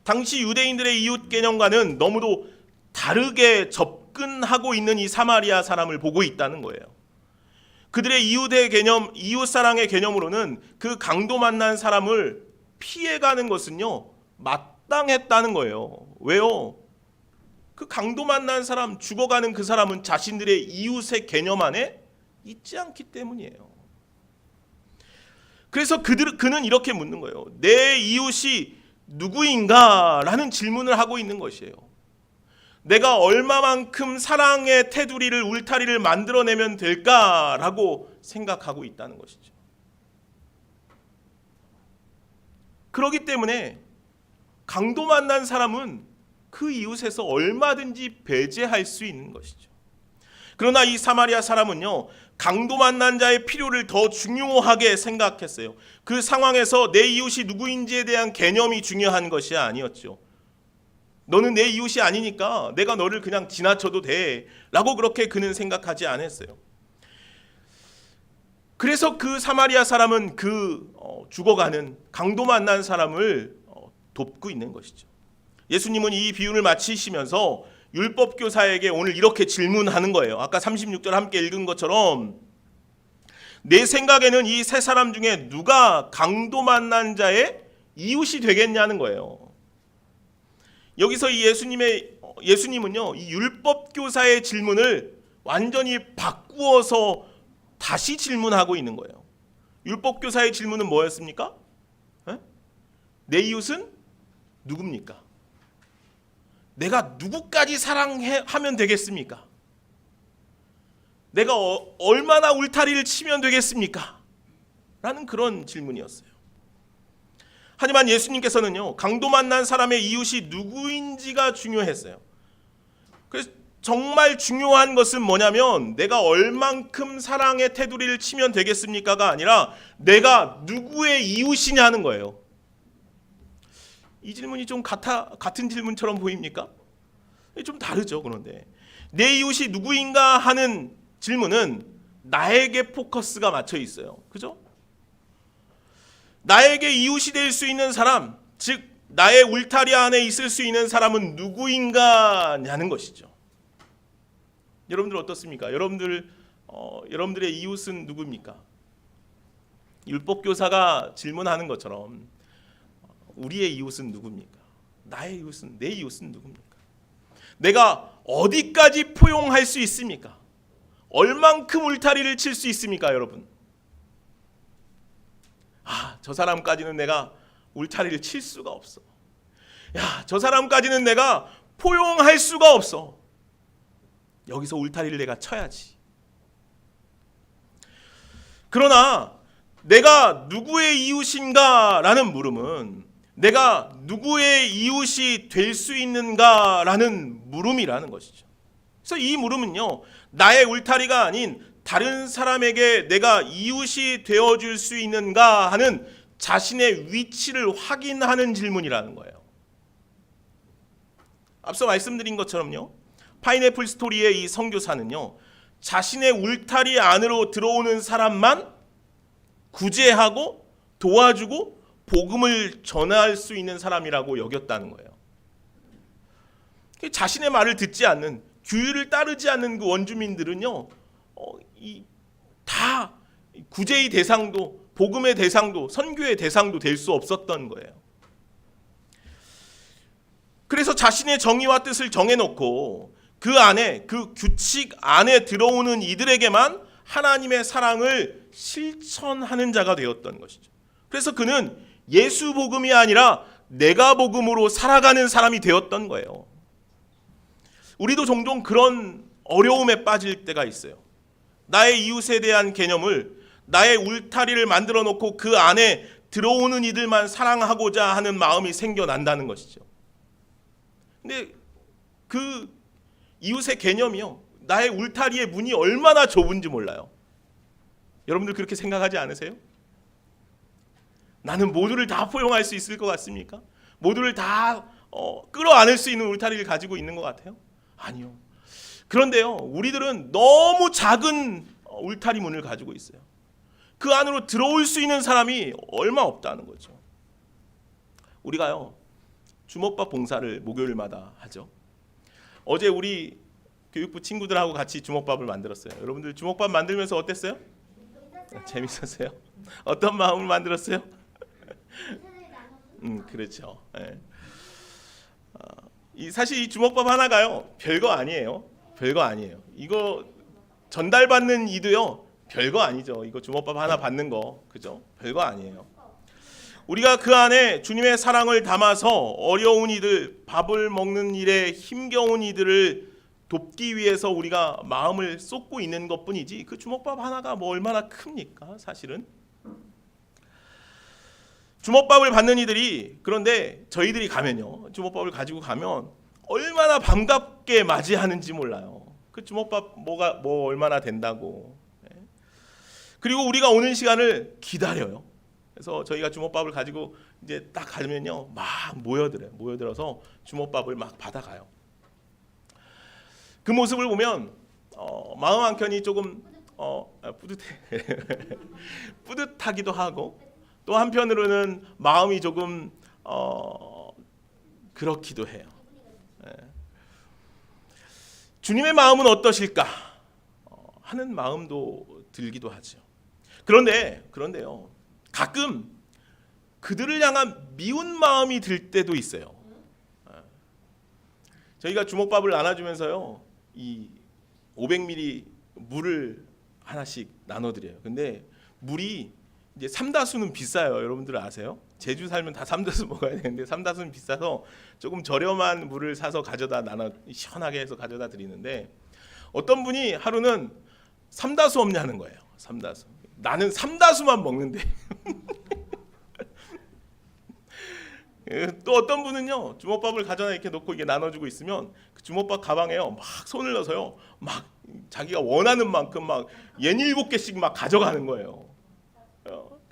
당시 유대인들의 이웃 개념과는 너무도 다르게 접근하고 있는 이 사마리아 사람을 보고 있다는 거예요. 그들의 이웃의 개념, 이웃 사랑의 개념으로는 그 강도 만난 사람을 피해가는 것은요, 마땅했다는 거예요. 왜요? 그 강도 만난 사람, 죽어가는 그 사람은 자신들의 이웃의 개념 안에 있지 않기 때문이에요. 그래서 그는 이렇게 묻는 거예요. 내 이웃이 누구인가? 라는 질문을 하고 있는 것이에요. 내가 얼마만큼 사랑의 테두리를, 울타리를 만들어내면 될까라고 생각하고 있다는 것이죠. 그렇기 때문에 강도 만난 사람은 그 이웃에서 얼마든지 배제할 수 있는 것이죠. 그러나 이 사마리아 사람은요, 강도 만난 자의 필요를 더 중요하게 생각했어요. 그 상황에서 내 이웃이 누구인지에 대한 개념이 중요한 것이 아니었죠. 너는 내 이웃이 아니니까 내가 너를 그냥 지나쳐도 돼 라고 그렇게 그는 생각하지 않았어요. 그래서 그 사마리아 사람은 그 죽어가는 강도 만난 사람을 돕고 있는 것이죠. 예수님은 이 비유를 마치시면서 율법 교사에게 오늘 이렇게 질문하는 거예요. 아까 36절 함께 읽은 것처럼 내 생각에는 이 세 사람 중에 누가 강도 만난 자의 이웃이 되겠냐는 거예요. 여기서 이 예수님은요, 이 율법 교사의 질문을 완전히 바꾸어서 다시 질문하고 있는 거예요. 율법 교사의 질문은 뭐였습니까? 내 이웃은 누굽니까? 내가 누구까지 사랑하면 되겠습니까? 내가 얼마나 울타리를 치면 되겠습니까? 라는 그런 질문이었어요. 하지만 예수님께서는요, 강도 만난 사람의 이웃이 누구인지가 중요했어요. 그래서 정말 중요한 것은 뭐냐면 내가 얼만큼 사랑의 테두리를 치면 되겠습니까가 아니라 내가 누구의 이웃이냐는 거예요. 이 질문이 좀 같은 질문처럼 보입니까? 좀 다르죠. 그런데 내 이웃이 누구인가 하는 질문은 나에게 포커스가 맞춰 있어요. 그죠? 나에게 이웃이 될 수 있는 사람, 즉 나의 울타리 안에 있을 수 있는 사람은 누구인가냐는 것이죠. 여러분들 어떻습니까? 여러분들의 이웃은 누구입니까? 율법 교사가 질문하는 것처럼 우리의 이웃은 누굽니까? 나의 이웃은, 내 이웃은 누굽니까? 내가 어디까지 포용할 수 있습니까? 얼만큼 울타리를 칠 수 있습니까, 여러분? 저 사람까지는 내가 울타리를 칠 수가 없어. 저 사람까지는 내가 포용할 수가 없어. 여기서 울타리를 내가 쳐야지. 그러나 내가 누구의 이웃인가라는 물음은 내가 누구의 이웃이 될 수 있는가라는 물음이라는 것이죠. 그래서 이 물음은요, 나의 울타리가 아닌 다른 사람에게 내가 이웃이 되어줄 수 있는가 하는 자신의 위치를 확인하는 질문이라는 거예요. 앞서 말씀드린 것처럼요, 파인애플 스토리의 이 선교사는요, 자신의 울타리 안으로 들어오는 사람만 구제하고 도와주고 복음을 전할 수 있는 사람이라고 여겼다는 거예요. 자신의 말을 듣지 않는, 규율을 따르지 않는 그 원주민들은요, 다 구제의 대상도, 복음의 대상도, 선교의 대상도 될 수 없었던 거예요. 그래서 자신의 정의와 뜻을 정해놓고 그 안에, 그 규칙 안에 들어오는 이들에게만 하나님의 사랑을 실천하는 자가 되었던 것이죠. 그래서 그는 예수 복음이 아니라 내가 복음으로 살아가는 사람이 되었던 거예요. 우리도 종종 그런 어려움에 빠질 때가 있어요. 나의 이웃에 대한 개념을, 나의 울타리를 만들어 놓고 그 안에 들어오는 이들만 사랑하고자 하는 마음이 생겨난다는 것이죠. 근데 그 이웃의 개념이요, 나의 울타리의 문이 얼마나 좁은지 몰라요. 여러분들 그렇게 생각하지 않으세요? 나는 모두를 다 포용할 수 있을 것 같습니까? 모두를 다 끌어안을 수 있는 울타리를 가지고 있는 것 같아요? 아니요. 그런데요, 우리들은 너무 작은 울타리 문을 가지고 있어요. 그 안으로 들어올 수 있는 사람이 얼마 없다는 거죠. 우리가요, 주먹밥 봉사를 목요일마다 하죠. 어제 우리 교육부 친구들하고 같이 주먹밥을 만들었어요. 여러분들 주먹밥 만들면서 어땠어요? 재밌었어요? 어떤 마음을 만들었어요? 그렇죠. 네. 사실 이 주먹밥 하나가요, 별거 아니에요. 별거 아니에요. 이거 전달받는 이도요, 별거 아니죠. 이거 주먹밥 하나 받는 거, 그죠? 별거 아니에요. 우리가 그 안에 주님의 사랑을 담아서 어려운 이들, 밥을 먹는 일에 힘겨운 이들을 돕기 위해서 우리가 마음을 쏟고 있는 것뿐이지, 그 주먹밥 하나가 뭐 얼마나 큽니까? 사실은 주먹밥을 받는 이들이, 그런데 저희들이 가면요, 주먹밥을 가지고 가면 얼마나 반갑게 맞이하는지 몰라요. 그 주먹밥 뭐 얼마나 된다고. 그리고 우리가 오는 시간을 기다려요. 그래서 저희가 주먹밥을 가지고 이제 딱 가면요, 막 모여들어서 주먹밥을 막 받아가요. 그 모습을 보면 마음 한켠이 조금 뿌듯하기도 하고, 또 한편으로는 마음이 조금 그렇기도 해요. 주님의 마음은 어떠실까 하는 마음도 들기도 하죠. 그런데요, 가끔 그들을 향한 미운 마음이 들 때도 있어요. 저희가 주먹밥을 나눠주면서요, 이 500ml 물을 하나씩 나눠드려요. 근데 물이 이제 삼다수는 비싸요. 여러분들 아세요? 제주 살면 다 삼다수 먹어야 되는데 삼다수는 비싸서 조금 저렴한 물을 사서 가져다 시원하게 해서 가져다 드리는데, 어떤 분이 하루는 삼다수 없냐는 거예요. 삼다수. 나는 삼다수만 먹는데. 또 어떤 분은요, 주먹밥을 가져다 이렇게 놓고 이게 나눠주고 있으면 그 주먹밥 가방에요, 막 손을 넣어서요, 막 자기가 원하는 만큼 막 67개씩 막 가져가는 거예요.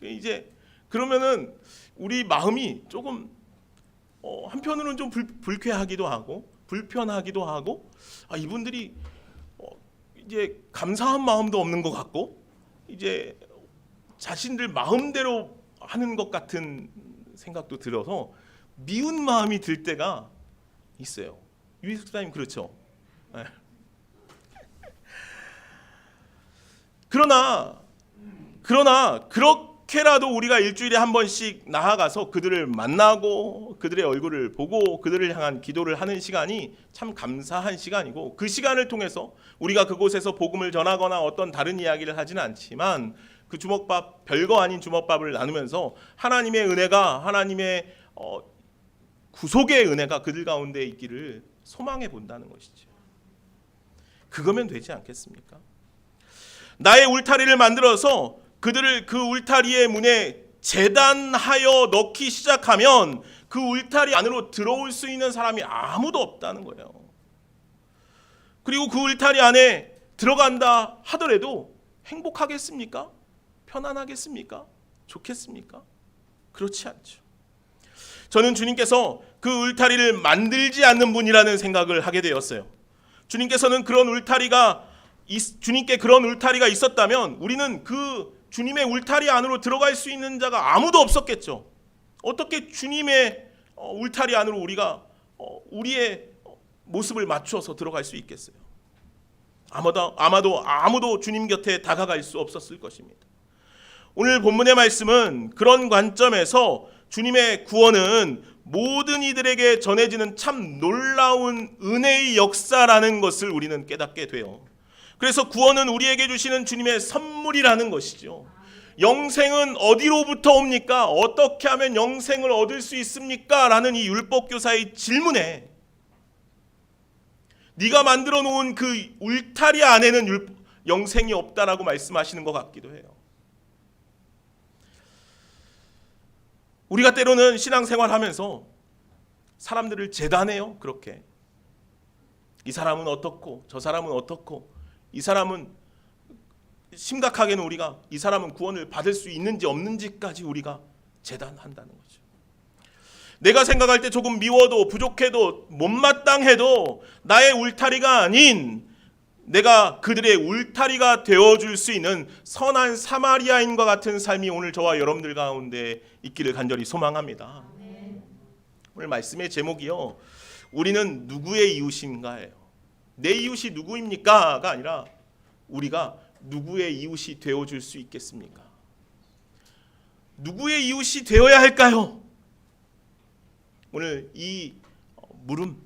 이제 그러면은 우리 마음이 조금 한편으로는 좀 불쾌하기도 하고 불편하기도 하고, 이분들이 이제 감사한 마음도 없는 것 같고, 이제 자신들 마음대로 하는 것 같은 생각도 들어서 미운 마음이 들 때가 있어요. 유희숙 사님 그렇죠? 네. 그러나 그렇게라도 우리가 일주일에 한 번씩 나아가서 그들을 만나고 그들의 얼굴을 보고 그들을 향한 기도를 하는 시간이 참 감사한 시간이고, 그 시간을 통해서 우리가 그곳에서 복음을 전하거나 어떤 다른 이야기를 하지는 않지만 그 주먹밥, 별거 아닌 주먹밥을 나누면서 하나님의 은혜가, 하나님의 구속의 은혜가 그들 가운데 있기를 소망해 본다는 것이죠. 그거면 되지 않겠습니까? 나의 울타리를 만들어서 그들을 그 울타리의 문에 재단하여 넣기 시작하면 그 울타리 안으로 들어올 수 있는 사람이 아무도 없다는 거예요. 그리고 그 울타리 안에 들어간다 하더라도 행복하겠습니까? 편안하겠습니까? 좋겠습니까? 그렇지 않죠. 저는 주님께서 그 울타리를 만들지 않는 분이라는 생각을 하게 되었어요. 주님께서는 주님께 그런 울타리가 있었다면 우리는 그 주님의 울타리 안으로 들어갈 수 있는 자가 아무도 없었겠죠. 어떻게 주님의 울타리 안으로 우리가 우리의 모습을 맞추어서 들어갈 수 있겠어요? 아마도 아무도 주님 곁에 다가갈 수 없었을 것입니다. 오늘 본문의 말씀은 그런 관점에서 주님의 구원은 모든 이들에게 전해지는 참 놀라운 은혜의 역사라는 것을 우리는 깨닫게 돼요. 그래서 구원은 우리에게 주시는 주님의 선물이라는 것이죠. 영생은 어디로부터 옵니까? 어떻게 하면 영생을 얻을 수 있습니까? 라는 이 율법교사의 질문에 네가 만들어 놓은 그 울타리 안에는 영생이 없다라고 말씀하시는 것 같기도 해요. 우리가 때로는 신앙생활하면서 사람들을 재단해요. 그렇게 이 사람은 어떻고 저 사람은 어떻고 이 사람은 심각하게는 우리가 이 사람은 구원을 받을 수 있는지 없는지까지 우리가 재단한다는 거죠. 내가 생각할 때 조금 미워도 부족해도 못마땅해도 나의 울타리가 아닌 내가 그들의 울타리가 되어줄 수 있는 선한 사마리아인과 같은 삶이 오늘 저와 여러분들 가운데 있기를 간절히 소망합니다. 오늘 말씀의 제목이요, 우리는 누구의 이웃인가예요. 내 이웃이 누구입니까가 아니라 우리가 누구의 이웃이 되어줄 수 있겠습니까? 누구의 이웃이 되어야 할까요? 오늘 이 물음,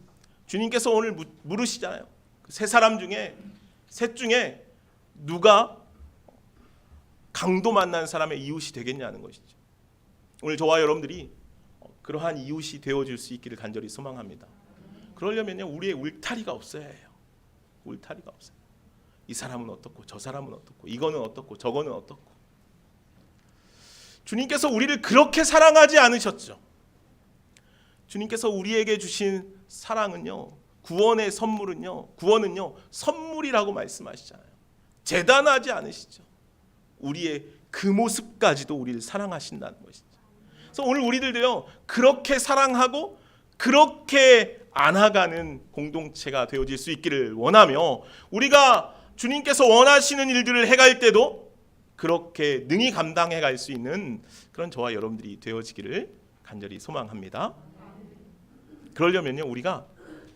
주님께서 오늘 물으시잖아요. 세 사람 중에 셋 중에 누가 강도 만난 사람의 이웃이 되겠냐는 것이죠. 오늘 저와 여러분들이 그러한 이웃이 되어줄 수 있기를 간절히 소망합니다. 그러려면요, 우리의 울타리가 없어야 해요. 울타리가 없어요. 이 사람은 어떻고 저 사람은 어떻고 이거는 어떻고 저거는 어떻고. 주님께서 우리를 그렇게 사랑하지 않으셨죠. 주님께서 우리에게 주신 사랑은요, 구원의 선물은요, 구원은요 선물이라고 말씀하시잖아요. 재단하지 않으시죠. 우리의 그 모습까지도 우리를 사랑하신다는 것이죠. 그래서 오늘 우리들도요, 그렇게 사랑하고 그렇게 안아가는 공동체가 되어질 수 있기를 원하며, 우리가 주님께서 원하시는 일들을 해갈 때도 그렇게 능히 감당해 갈 수 있는 그런 저와 여러분들이 되어지기를 간절히 소망합니다. 그러려면요, 우리가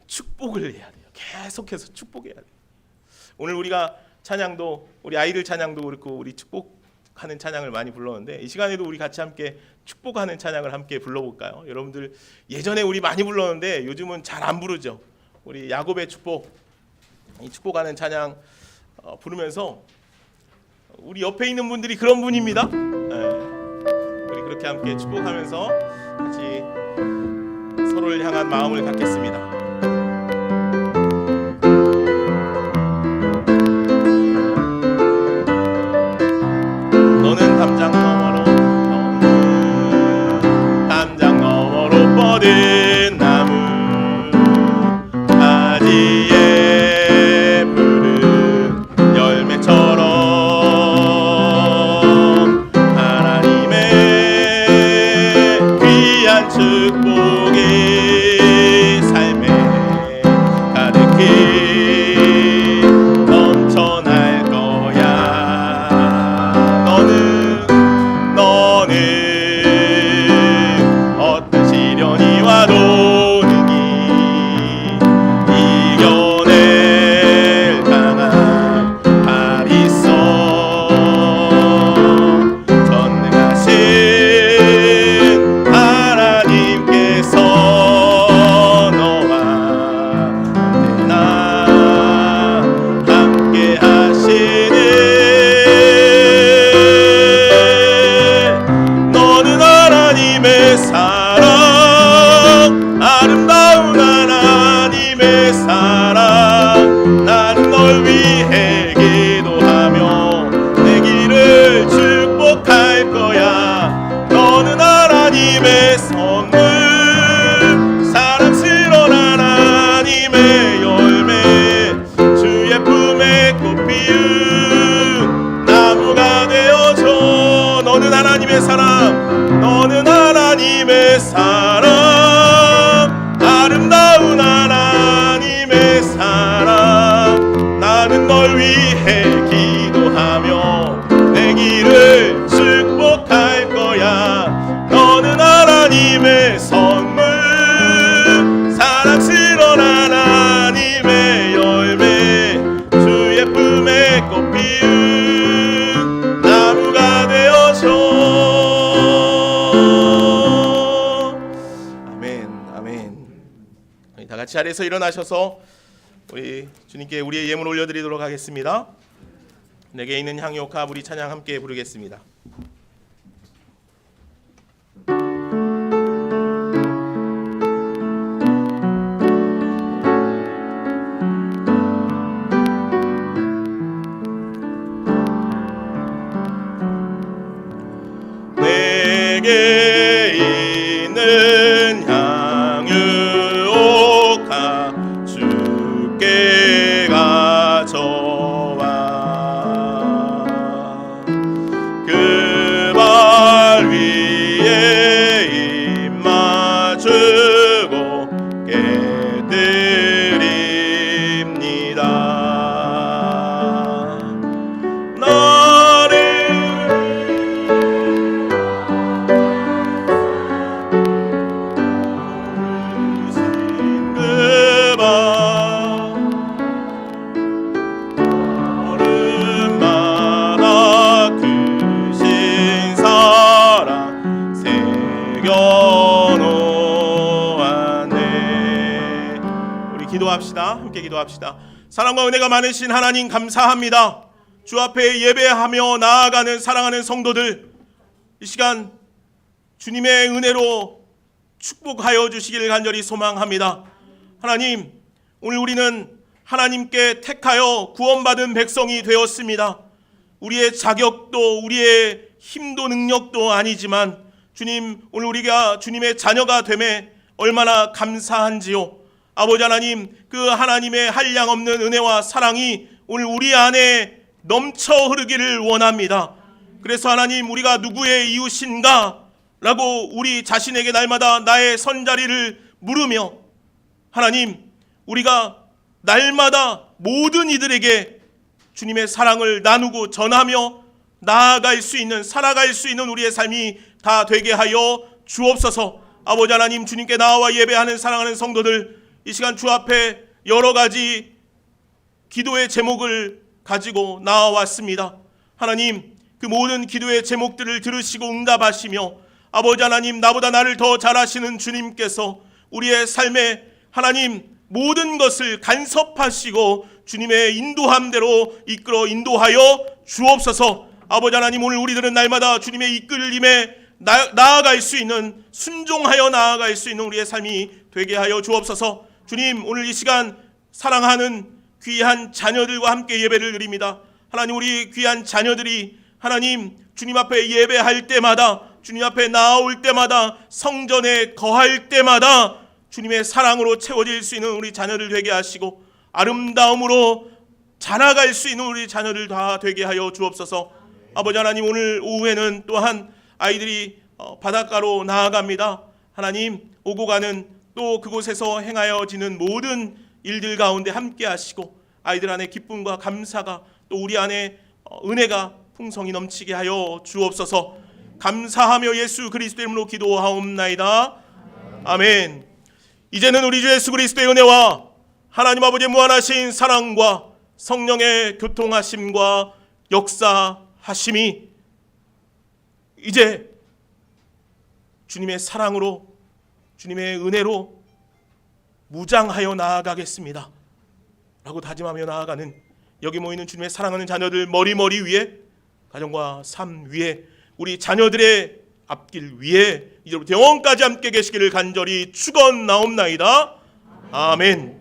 축복을 해야 돼요. 계속해서 축복해야 돼요. 오늘 우리가 찬양도, 우리 아이들 찬양도 그렇고 우리 축복하는 찬양을 많이 불렀는데, 이 시간에도 우리 같이 함께 축복하는 찬양을 함께 불러볼까요? 여러분들 예전에 우리 많이 불렀는데 요즘은 잘 안 부르죠. 우리 야곱의 축복, 이 축복하는 찬양 부르면서 우리 옆에 있는 분들이 그런 분입니다. 우리 그렇게 함께 축복하면서 같이 서로를 향한 마음을 갖겠습니다. 너는 담장 너머로 뻗은 나무 가지에 푸른 열매처럼 하나님의 귀한 축복이 삶에 널 위해 기도하며 내 길을 축복할 거야. 너는 하나님의 선물, 사랑스러운 하나님의 열매, 주의 품에 꽃 피운 나무가 되어줘. 너는 하나님의 사랑, 너는 하나님의 사랑, 아름다운 하나님의 사랑. 나는 널 위해 기도하며 내 길을 축복할 거야. 너는 하나님의 선물, 사랑스러운 하나님의 열매, 주의 품에 꽃 피운 나무가 되어줘. 아멘, 아멘. 우리 다 같이 자리에서 일어나셔서 우리 주님께 우리의 예물 올려드리도록 하겠습니다. 내게 있는 향유옥합 우리 찬양 함께 부르겠습니다. 내게 있는 향유옥합 주께 가져와. 그 발 위에 입 맞추고 깨뜨립니다. 나를 부르신 그 발, 얼음마다 크신 사랑 새겨놓았네. 우리 기도합시다. 함께 기도합시다. 사랑과 은혜가 많으신 하나님 감사합니다. 주 앞에 예배하며 나아가는 사랑하는 성도들, 이 시간 주님의 은혜로 축복하여 주시기를 간절히 소망합니다. 하나님, 오늘 우리는 하나님께 택하여 구원받은 백성이 되었습니다. 우리의 자격도 우리의 힘도 능력도 아니지만 주님, 오늘 우리가 주님의 자녀가 됨에 얼마나 감사한지요. 아버지 하나님, 그 하나님의 한량없는 은혜와 사랑이 오늘 우리 안에 넘쳐 흐르기를 원합니다. 그래서 하나님, 우리가 누구의 이웃인가 라고 우리 자신에게 날마다 나의 선자리를 물으며, 하나님, 우리가 날마다 모든 이들에게 주님의 사랑을 나누고 전하며 나아갈 수 있는, 살아갈 수 있는 우리의 삶이 다 되게 하여 주옵소서. 아버지 하나님, 주님께 나와 예배하는 사랑하는 성도들, 이 시간 주 앞에 여러 가지 기도의 제목을 가지고 나와왔습니다. 하나님, 그 모든 기도의 제목들을 들으시고 응답하시며, 아버지 하나님, 나보다 나를 더 잘 아시는 주님께서 우리의 삶에 하나님 모든 것을 간섭하시고 주님의 인도함대로 이끌어 인도하여 주옵소서. 아버지 하나님, 오늘 우리들은 날마다 주님의 이끌림에 나아갈 수 있는, 순종하여 나아갈 수 있는 우리의 삶이 되게 하여 주옵소서. 주님, 오늘 이 시간 사랑하는 귀한 자녀들과 함께 예배를 드립니다. 하나님, 우리 귀한 자녀들이 하나님 주님 앞에 예배할 때마다, 주님 앞에 나올 때마다, 성전에 거할 때마다 주님의 사랑으로 채워질 수 있는 우리 자녀들 되게 하시고, 아름다움으로 자라갈 수 있는 우리 자녀들 다 되게 하여 주옵소서. 아버지 하나님, 오늘 오후에는 또한 아이들이 바닷가로 나아갑니다. 하나님, 오고 가는 또 그곳에서 행하여지는 모든 일들 가운데 함께 하시고, 아이들 안에 기쁨과 감사가, 또 우리 안에 은혜가 풍성히 넘치게 하여 주옵소서. 감사하며 예수 그리스도의 이름으로 기도하옵나이다. 아멘. 이제는 우리 주 예수 그리스도의 은혜와 하나님 아버지의 무한하신 사랑과 성령의 교통하심과 역사하심이 이제 주님의 사랑으로, 주님의 은혜로 무장하여 나아가겠습니다 라고 다짐하며 나아가는 여기 모이는 주님의 사랑하는 자녀들 머리 위에, 가정과 삶 위에, 우리 자녀들의 앞길 위에 이제부터 영원까지 함께 계시기를 간절히 축원나옵나이다. 아멘.